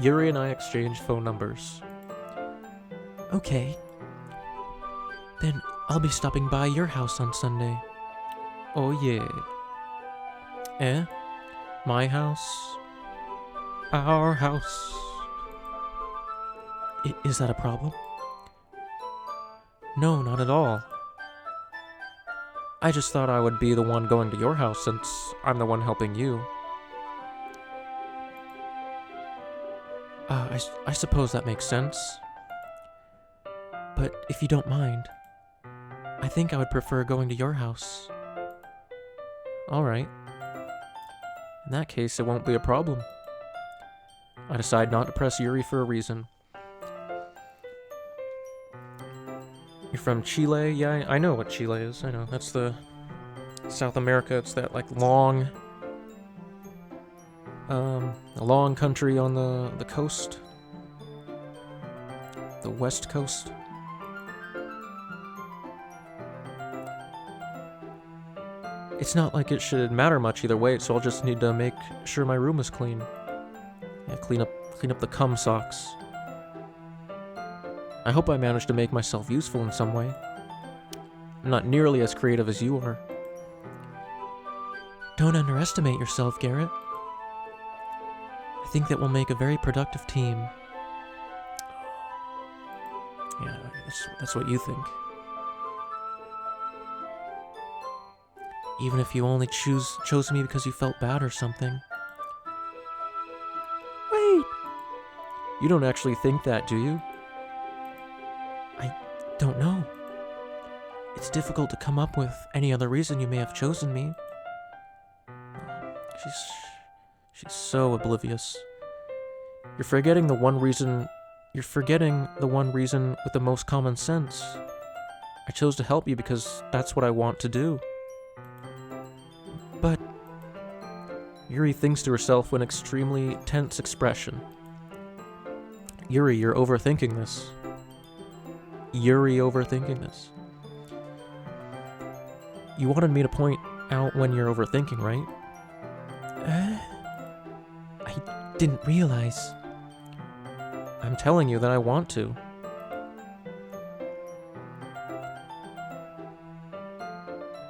Yuri and I exchange phone numbers. Okay. Then I'll be stopping by your house on Sunday. Oh yeah. Eh? My house? Our house? Is that a problem? No, not at all. I just thought I would be the one going to your house since I'm the one helping you. I suppose that makes sense. But if you don't mind, I think I would prefer going to your house. Alright. In that case, it won't be a problem. I decide not to press Yuri for a reason. You're from Chile? Yeah, I know what Chile is. I know. That's the South America. It's that, like, long... a long country on the coast. The west coast. It's not like it should matter much either way, so I'll just need to make sure my room is clean. Yeah, clean up the cum socks. I hope I managed to make myself useful in some way. I'm not nearly as creative as you are. Don't underestimate yourself, Garrett. I think that we'll make a very productive team. Yeah, that's what you think. Even if you only chose me because you felt bad or something. Wait! You don't actually think that, do you? I don't know. It's difficult to come up with any other reason you may have chosen me. She's so oblivious. You're forgetting the one reason with the most common sense. I chose to help you because that's what I want to do. But... Yuri thinks to herself with an extremely tense expression. Yuri, you're overthinking this. Yuri overthinking this. You wanted me to point out when you're overthinking, right? I didn't realize. I'm telling you that I want to.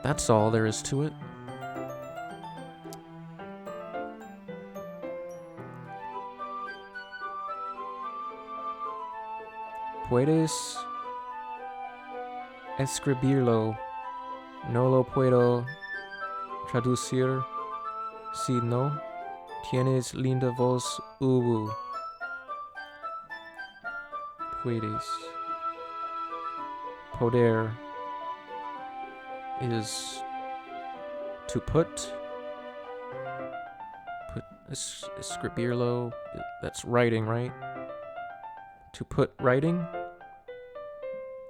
That's all there is to it. Puedes escribirlo. No lo puedo traducir. Si no, tienes linda voz. Puedes. Poder is to put escribirlo. That's writing, right? To put writing.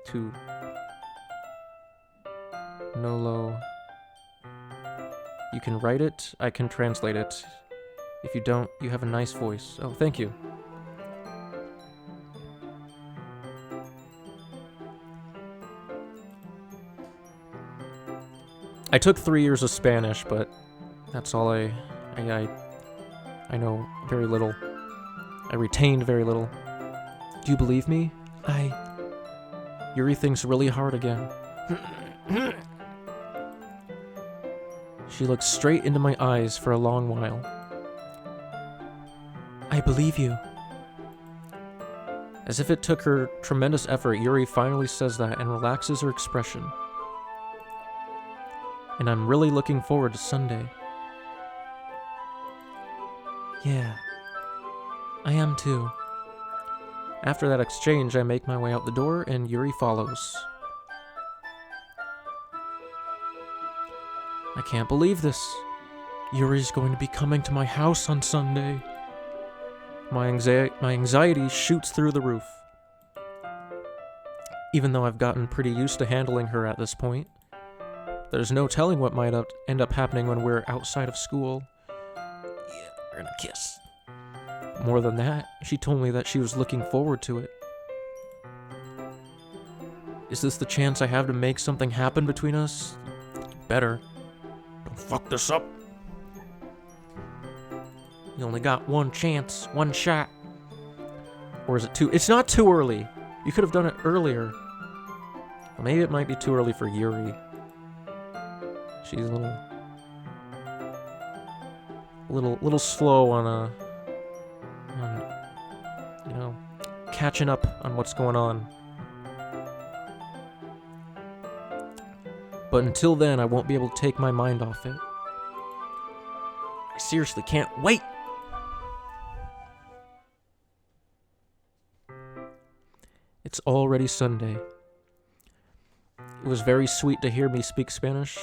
To Nolo. You can write it, I can translate it. If you don't, you have a nice voice. Oh, thank you. I took 3 years of Spanish, but that's all I know very little. I retained very little. Do you believe me? Yuri thinks really hard again. She looked straight into my eyes for a long while. I believe you. As if it took her tremendous effort, Yuri finally says that and relaxes her expression. And I'm really looking forward to Sunday. Yeah, I am too. After that exchange, I make my way out the door and Yuri follows. I can't believe this. Yuri's going to be coming to my house on Sunday. My anxiety shoots through the roof. Even though I've gotten pretty used to handling her at this point, there's no telling what might end up happening when we're outside of school. Yeah, we're gonna kiss. More than that, she told me that she was looking forward to it. Is this the chance I have to make something happen between us? Better. Don't fuck this up. You only got one chance, one shot. Or is it too... It's not too early. You could have done it earlier. Or maybe it might be too early for Yuri. She's a little slow on you know, catching up on what's going on. But until then, I won't be able to take my mind off it. I seriously can't wait. It's already Sunday. It was very sweet to hear me speak Spanish.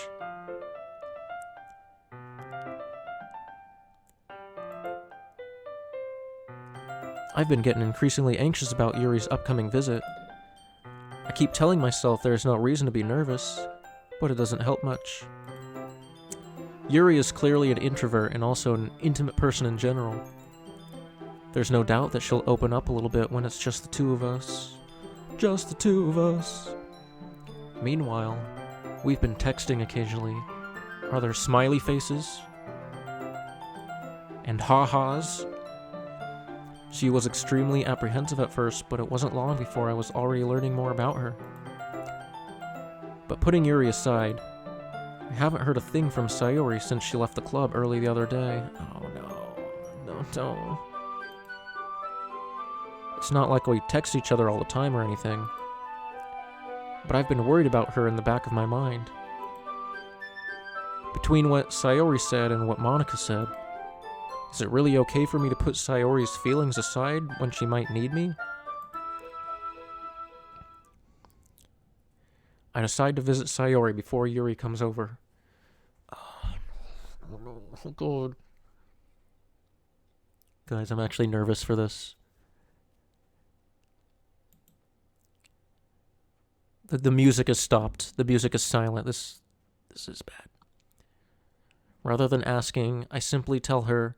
I've been getting increasingly anxious about Yuri's upcoming visit. I keep telling myself there's no reason to be nervous, but it doesn't help much. Yuri is clearly an introvert and also an intimate person in general. There's no doubt that she'll open up a little bit when it's just the two of us. Just the two of us. Meanwhile, we've been texting occasionally. Are there smiley faces? And ha-has? She was extremely apprehensive at first, but it wasn't long before I was already learning more about her. But putting Yuri aside, I haven't heard a thing from Sayori since she left the club early the other day. Oh no. It's not like we text each other all the time or anything, but I've been worried about her in the back of my mind. Between what Sayori said and what Monica said, is it really okay for me to put Sayori's feelings aside when she might need me? I decide to visit Sayori before Yuri comes over. Oh god. Guys, I'm actually nervous for this. The music has stopped. The music is silent. This is bad. Rather than asking, I simply tell her,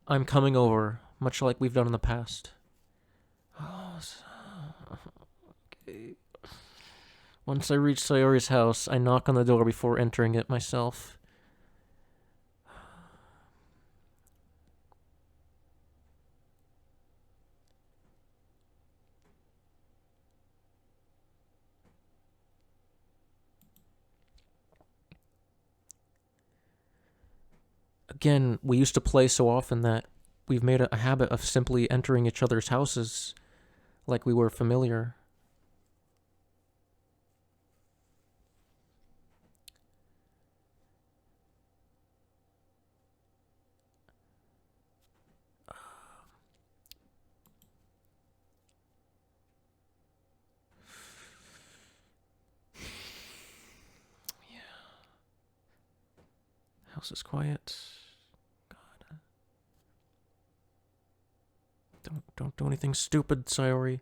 I'm coming over, much like we've done in the past. Okay. Once I reach Sayori's house, I knock on the door before entering it myself. Again, we used to play so often that we've made a habit of simply entering each other's houses like we were familiar. House is quiet. God. Don't do anything stupid, Sayori.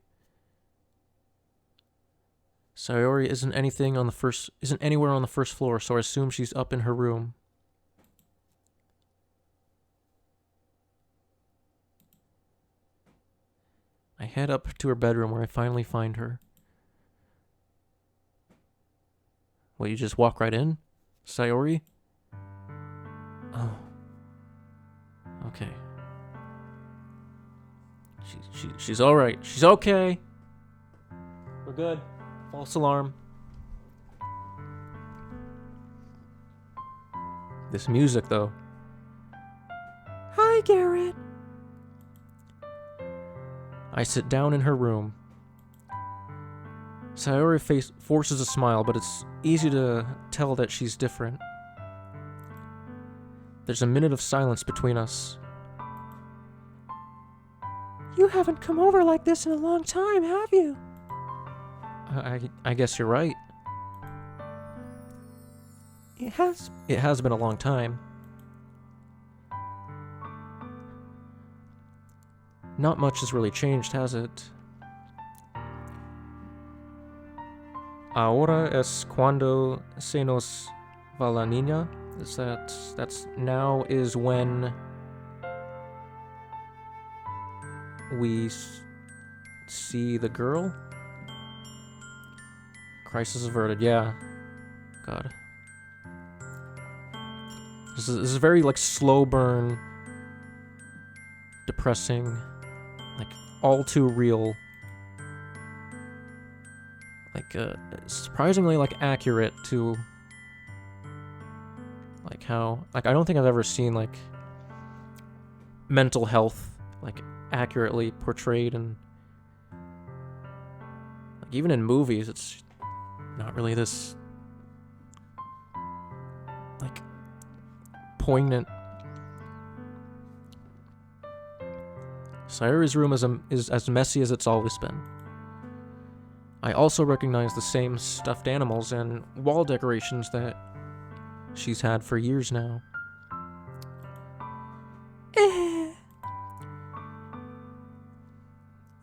Sayori isn't anywhere on the first floor, so I assume she's up in her room. I head up to her bedroom where I finally find her. What, you just walk right in? Sayori? Oh. Okay. She's alright. She's okay. We're good. False alarm. This music, though. Hi, Garrett. I sit down in her room. Sayori forces a smile, but it's easy to tell that she's different. There's a minute of silence between us. You haven't come over like this in a long time, have you? I guess you're right. It has. It has been a long time. Not much has really changed, has it? Ahora es cuando se nos va la niña. That's now is when we see the girl? Crisis averted, yeah. God. This is very, like, slow burn, depressing, like, all too real. Like, surprisingly, like, accurate to, like, how, like, I don't think I've ever seen, like, mental health, like, accurately portrayed, and, like, even in movies, it's not really this, like, poignant. Sayori's room is as messy as it's always been. I also recognize the same stuffed animals and wall decorations that she's had for years now.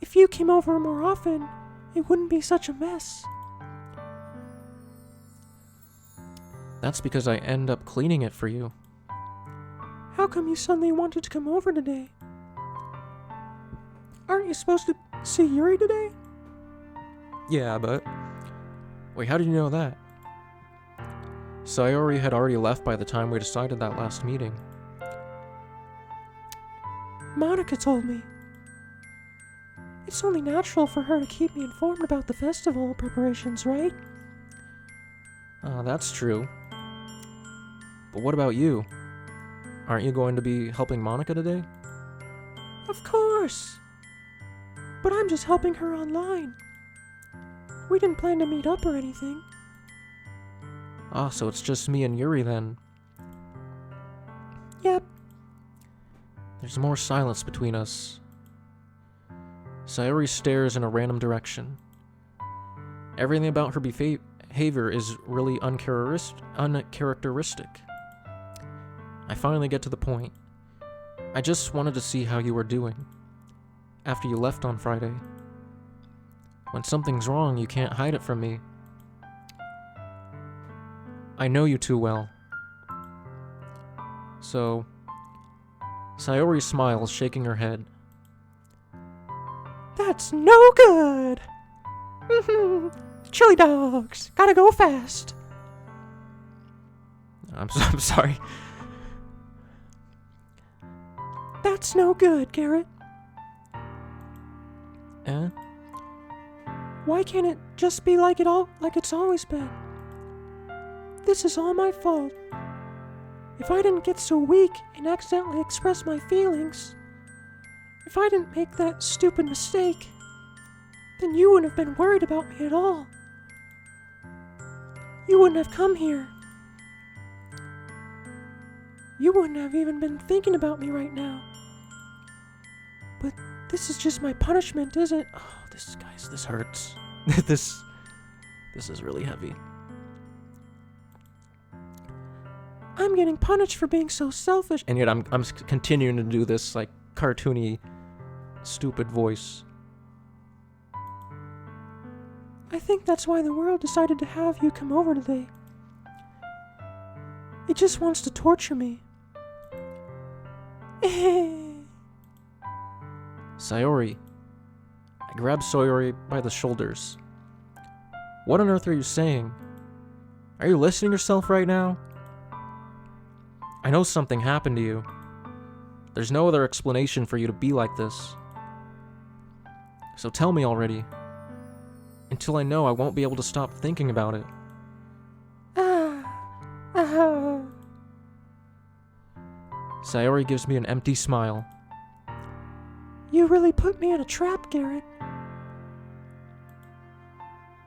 If you came over more often, it wouldn't be such a mess. That's because I end up cleaning it for you. How come you suddenly wanted to come over today? Aren't you supposed to see Yuri today? Yeah, but... Wait, how did you know that? Sayori had already left by the time we decided that last meeting. Monica told me. It's only natural for her to keep me informed about the festival preparations, right? That's true. But what about you? Aren't you going to be helping Monica today? Of course! But I'm just helping her online. We didn't plan to meet up or anything. Ah, so it's just me and Yuri then. Yep. There's more silence between us. Sayori stares in a random direction. Everything about her behavior is really uncharacteristic. I finally get to the point. I just wanted to see how you were doing after you left on Friday. When something's wrong, you can't hide it from me. I know you too well. So, Sayori smiles, shaking her head. That's no good! Chili dogs! Gotta go fast! I'm sorry. That's no good, Garrett. Eh? Why can't it just be like it's always been? This is all my fault. If I didn't get so weak and accidentally express my feelings, if I didn't make that stupid mistake, then you wouldn't have been worried about me at all. You wouldn't have come here. You wouldn't have even been thinking about me right now. But this is just my punishment, isn't it? Oh, this hurts. This is really heavy. I'm getting punished for being so selfish. And yet I'm continuing to do this, like, cartoony, stupid voice. I think that's why the world decided to have you come over today. It just wants to torture me. Sayori. I grab Sayori by the shoulders. What on earth are you saying? Are you listening to yourself right now? I know something happened to you. There's no other explanation for you to be like this. So tell me already. Until I know, I won't be able to stop thinking about it. Sayori gives me an empty smile. You really put me in a trap, Garrett.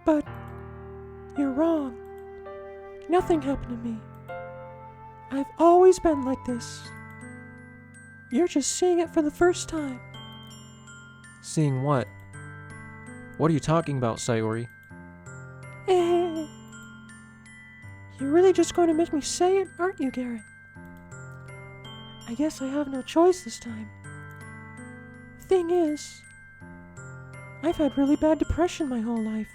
But you're wrong. Nothing happened to me. I've always been like this. You're just seeing it for the first time. Seeing what? What are you talking about, Sayori? You're really just going to make me say it, aren't you, Garrett? I guess I have no choice this time. Thing is, I've had really bad depression my whole life.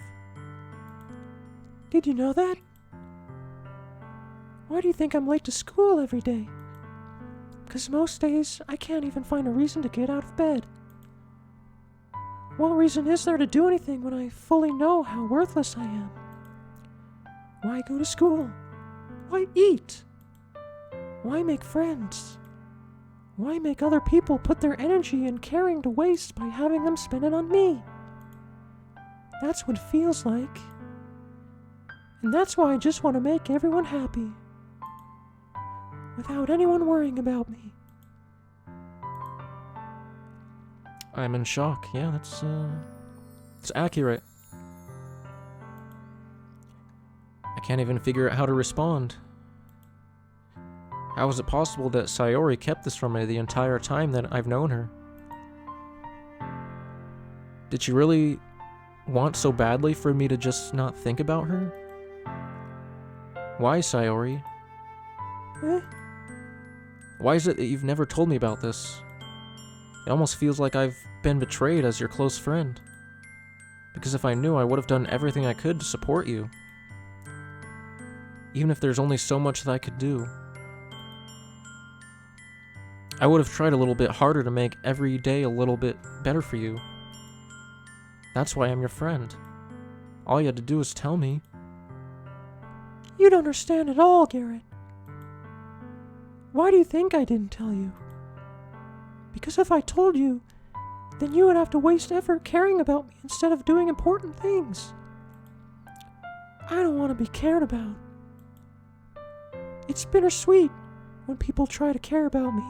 Did you know that? Why do you think I'm late to school every day? Because most days, I can't even find a reason to get out of bed. What reason is there to do anything when I fully know how worthless I am? Why go to school? Why eat? Why make friends? Why make other people put their energy and caring to waste by having them spend it on me? That's what it feels like. And that's why I just want to make everyone happy. Without anyone worrying about me. I'm in shock. Yeah, it's accurate. I can't even figure out how to respond. How is it possible that Sayori kept this from me the entire time that I've known her? Did she really want so badly for me to just not think about her? Why, Sayori? Why is it that you've never told me about this? It almost feels like I've been betrayed as your close friend. Because if I knew, I would have done everything I could to support you. Even if there's only so much that I could do. I would have tried a little bit harder to make every day a little bit better for you. That's why I'm your friend. All you had to do was tell me. You don't understand at all, Garrett. Why do you think I didn't tell you? Because if I told you, then you would have to waste effort caring about me instead of doing important things. I don't want to be cared about. It's bittersweet when people try to care about me.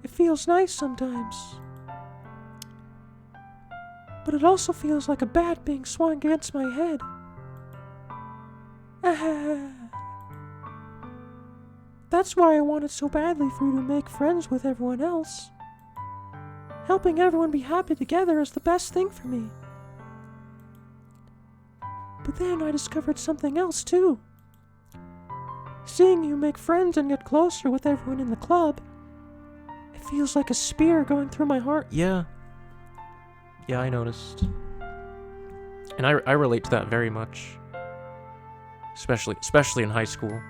It feels nice sometimes. But it also feels like a bat being swung against my head. That's why I wanted so badly for you to make friends with everyone else. Helping everyone be happy together is the best thing for me. But then I discovered something else too. Seeing you make friends and get closer with everyone in the club, it feels like a spear going through my heart. Yeah, I noticed. And I relate to that very much. Especially in high school.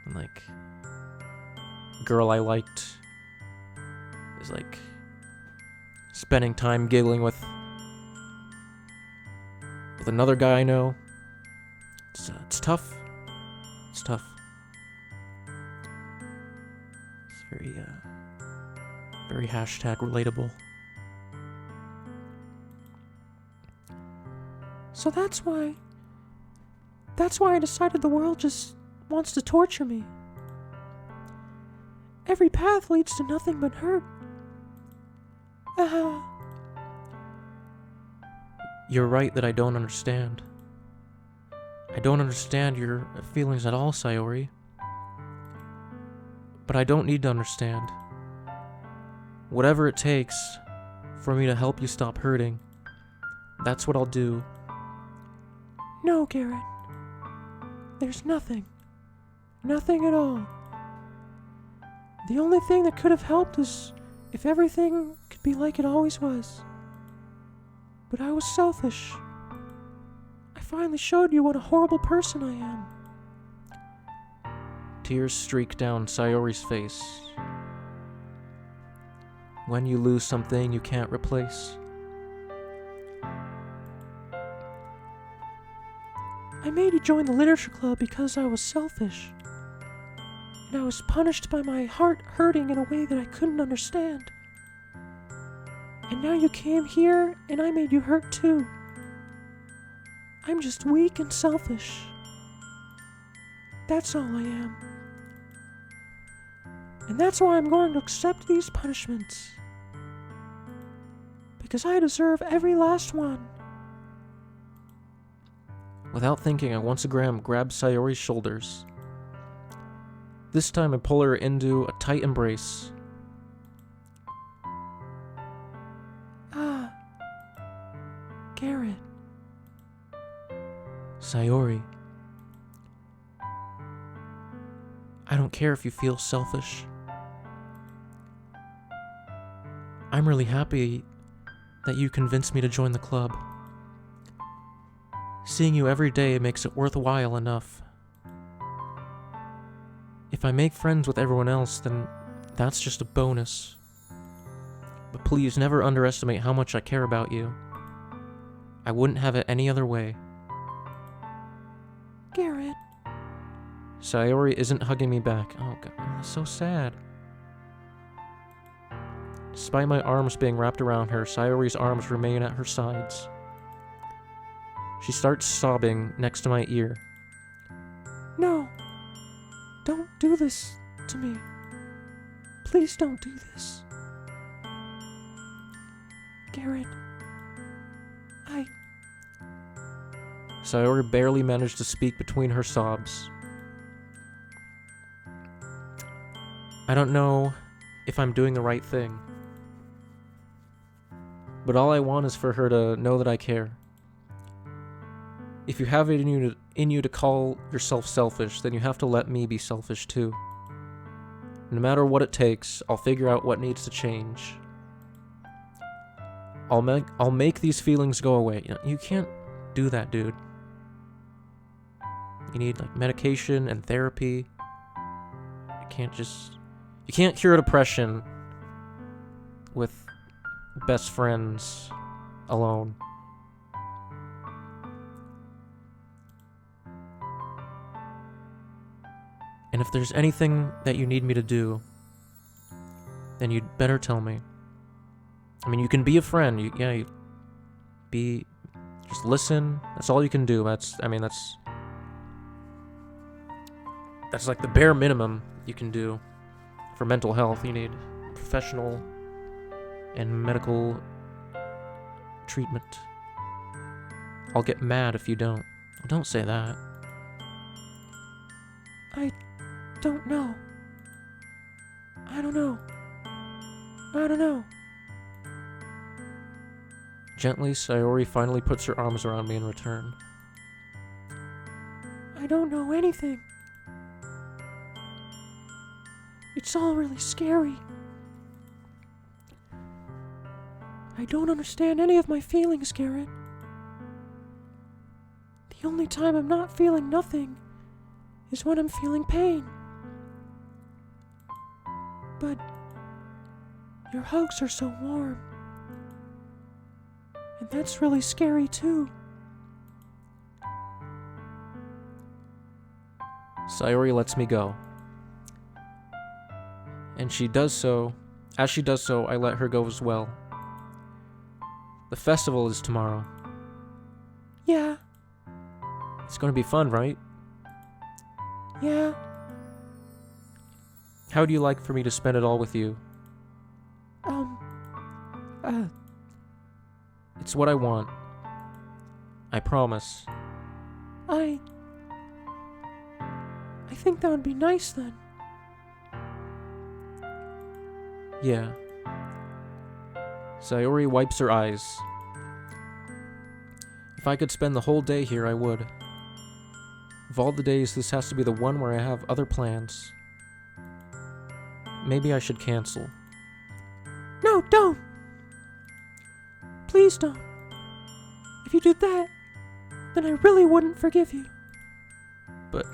And like, girl I liked is like spending time giggling with another guy I know. It's tough. It's tough. It's very hashtag relatable. So that's why I decided the world just wants to torture me. Every path leads to nothing but hurt. You're right that I don't understand. I don't understand your feelings at all, Sayori. But I don't need to understand. Whatever it takes for me to help you stop hurting, that's what I'll do. No, Garrett. There's nothing. Nothing at all. The only thing that could have helped is if everything could be like it always was. But I was selfish. I finally showed you what a horrible person I am. Tears streak down Sayori's face. When you lose something you can't replace. I made you join the literature club because I was selfish. And I was punished by my heart hurting in a way that I couldn't understand. And now you came here and I made you hurt too. I'm just weak and selfish. That's all I am. And that's why I'm going to accept these punishments. Because I deserve every last one. Without thinking, I once again grab Sayori's shoulders. This time I pull her into a tight embrace. Garrett. Sayori, don't care if you feel selfish. I'm really happy that you convinced me to join the club. Seeing you every day makes it worthwhile enough. If I make friends with everyone else, then that's just a bonus. But please never underestimate how much I care about you. I wouldn't have it any other way. Garrett. Sayori isn't hugging me back. Oh god, that's so sad. Despite my arms being wrapped around her, Sayori's arms remain at her sides. She starts sobbing next to my ear. No. Don't do this to me. Please don't do this. Garrett. Sayori barely managed to speak between her sobs. I don't know if I'm doing the right thing, but all I want is for her to know that I care. If you have it in you to call yourself selfish, then you have to let me be selfish too. No matter what it takes, I'll figure out what needs to change. I'll make these feelings go away. You can't do that, dude. You need like medication and therapy. You can't cure depression with best friends alone. And if there's anything that you need me to do, then you'd better tell me. I mean, you can be a friend. Just listen. That's all you can do. That's like the bare minimum you can do. For mental health, you need professional and medical treatment. I'll get mad if you don't. Well, don't say that. I don't know. I don't know. I don't know. Gently, Sayori finally puts her arms around me in return. I don't know anything. It's all really scary. I don't understand any of my feelings, Garrett. The only time I'm not feeling nothing is when I'm feeling pain. But your hugs are so warm. And that's really scary too. Sayori lets me go. And as she does so, I let her go as well. The festival is tomorrow. Yeah. It's gonna be fun, right? Yeah. How would you like for me to spend it all with you? It's what I want. I promise. I think that would be nice then. Yeah. Sayori wipes her eyes. If I could spend the whole day here, I would. Of all the days, this has to be the one where I have other plans. Maybe I should cancel. No, don't! Please don't. If you did that, then I really wouldn't forgive you. But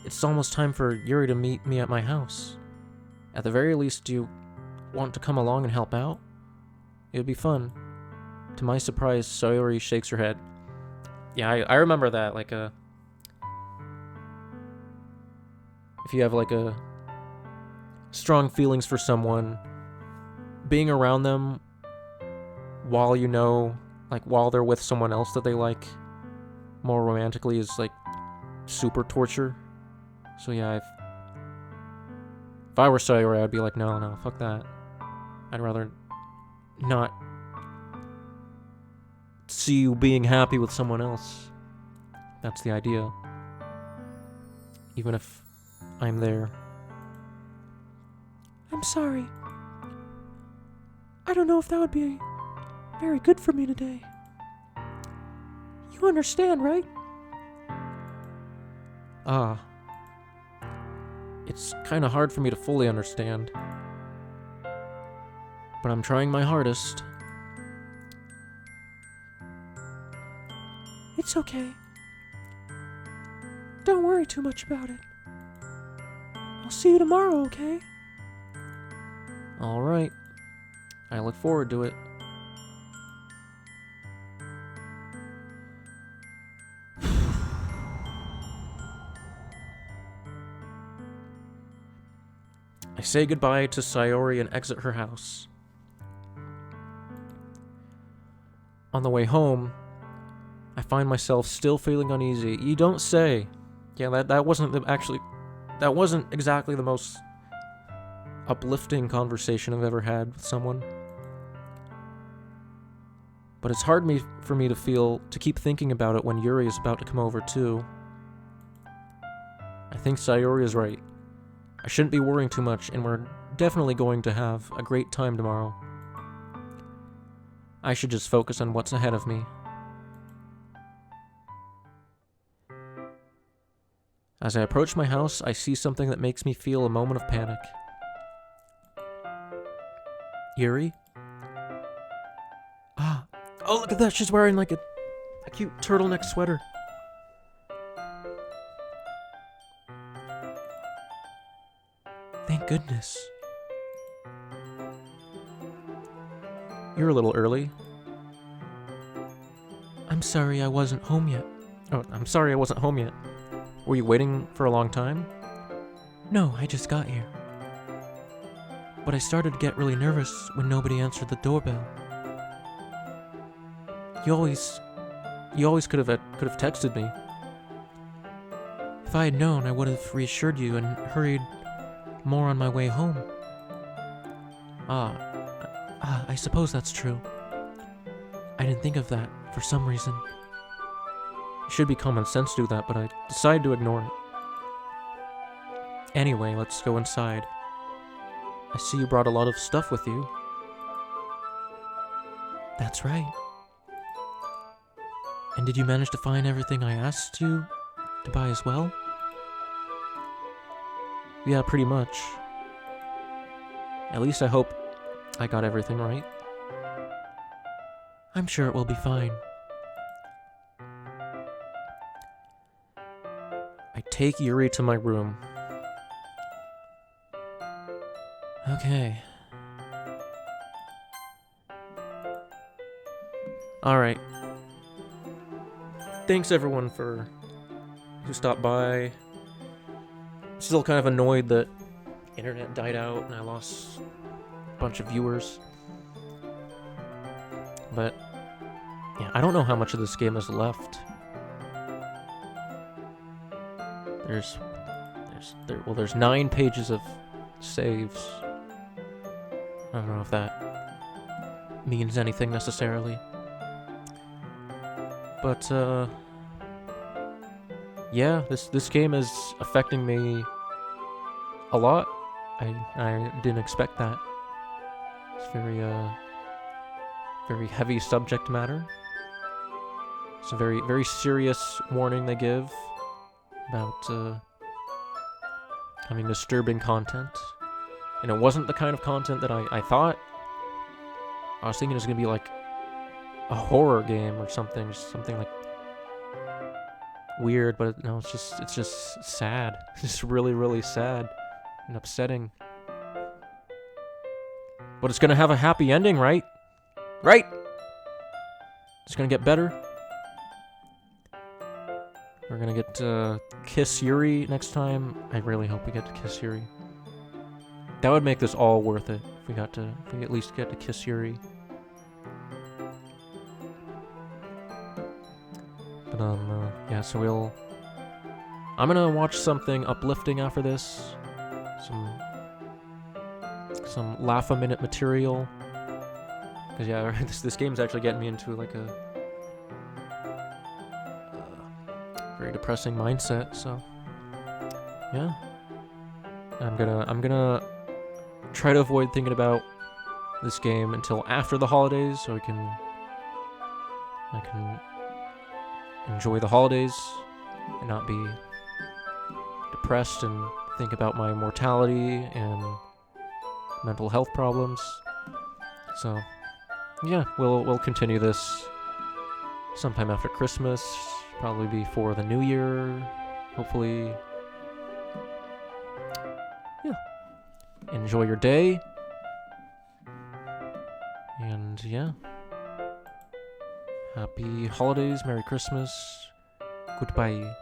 it's almost time for Yuri to meet me at my house. At the very least, do you want to come along and help out? It would be fun. To my surprise, Sayori shakes her head. Yeah, I remember that, if you have, strong feelings for someone, being around them while while they're with someone else that they like more romantically is, super torture. So yeah, if I were Sayori, I'd be like, no, fuck that. I'd rather not see you being happy with someone else. That's the idea. Even if I'm there. I'm sorry. I don't know if that would be very good for me today. You understand, right? It's kind of hard for me to fully understand. But I'm trying my hardest. It's okay. Don't worry too much about it. I'll see you tomorrow, okay? Alright. I look forward to it. I say goodbye to Sayori and exit her house. On the way home, I find myself still feeling uneasy. You don't say. Yeah, that wasn't exactly the most uplifting conversation I've ever had with someone. But it's hard for me to keep thinking about it when Yuri is about to come over too. I think Sayori is right. I shouldn't be worrying too much, and we're definitely going to have a great time tomorrow. I should just focus on what's ahead of me. As I approach my house, I see something that makes me feel a moment of panic. Yuri? Oh, look at that, she's wearing like a cute turtleneck sweater. Thank goodness. You're a little early. I'm sorry I wasn't home yet. Oh, I'm sorry I wasn't home yet. Were you waiting for a long time? No, I just got here. But I started to get really nervous when nobody answered the doorbell. You always could have texted me. If I had known, I would have reassured you and hurried more on my way home. I suppose that's true. I didn't think of that for some reason. It should be common sense to do that, but I decided to ignore it. Anyway, let's go inside. I see you brought a lot of stuff with you. That's right. And did you manage to find everything I asked you to buy as well? Yeah, pretty much. At least I hope I got everything right. I'm sure it will be fine. I take Yuri to my room. Okay. Alright. Thanks everyone who stopped by. Still kind of annoyed that internet died out and I lost a bunch of viewers. But yeah, I don't know how much of this game is left. There's 9 pages of saves. I don't know if that means anything necessarily. But yeah, this game is affecting me a lot. I didn't expect that. It's very heavy subject matter. It's a very, very serious warning they give about having disturbing content. And it wasn't the kind of content that I thought. I was thinking it was going to be like a horror game or something like weird, but no, it's just sad. It's just really, really sad and upsetting. But it's gonna have a happy ending, right? Right? It's gonna get better. We're gonna get to kiss Yuri next time. I really hope we get to kiss Yuri. That would make this all worth it if we at least get to kiss Yuri. But yeah, so I'm gonna watch something uplifting after this. Some laugh-a-minute material. Cause yeah, this game's actually getting me into like a very depressing mindset. So yeah, I'm gonna try to avoid thinking about this game until after the holidays, so I can enjoy the holidays and not be depressed and think about my mortality and mental health problems. So, yeah, we'll continue this sometime after Christmas, probably before the New Year, hopefully. Yeah. Enjoy your day. And yeah. Happy holidays, Merry Christmas. Goodbye.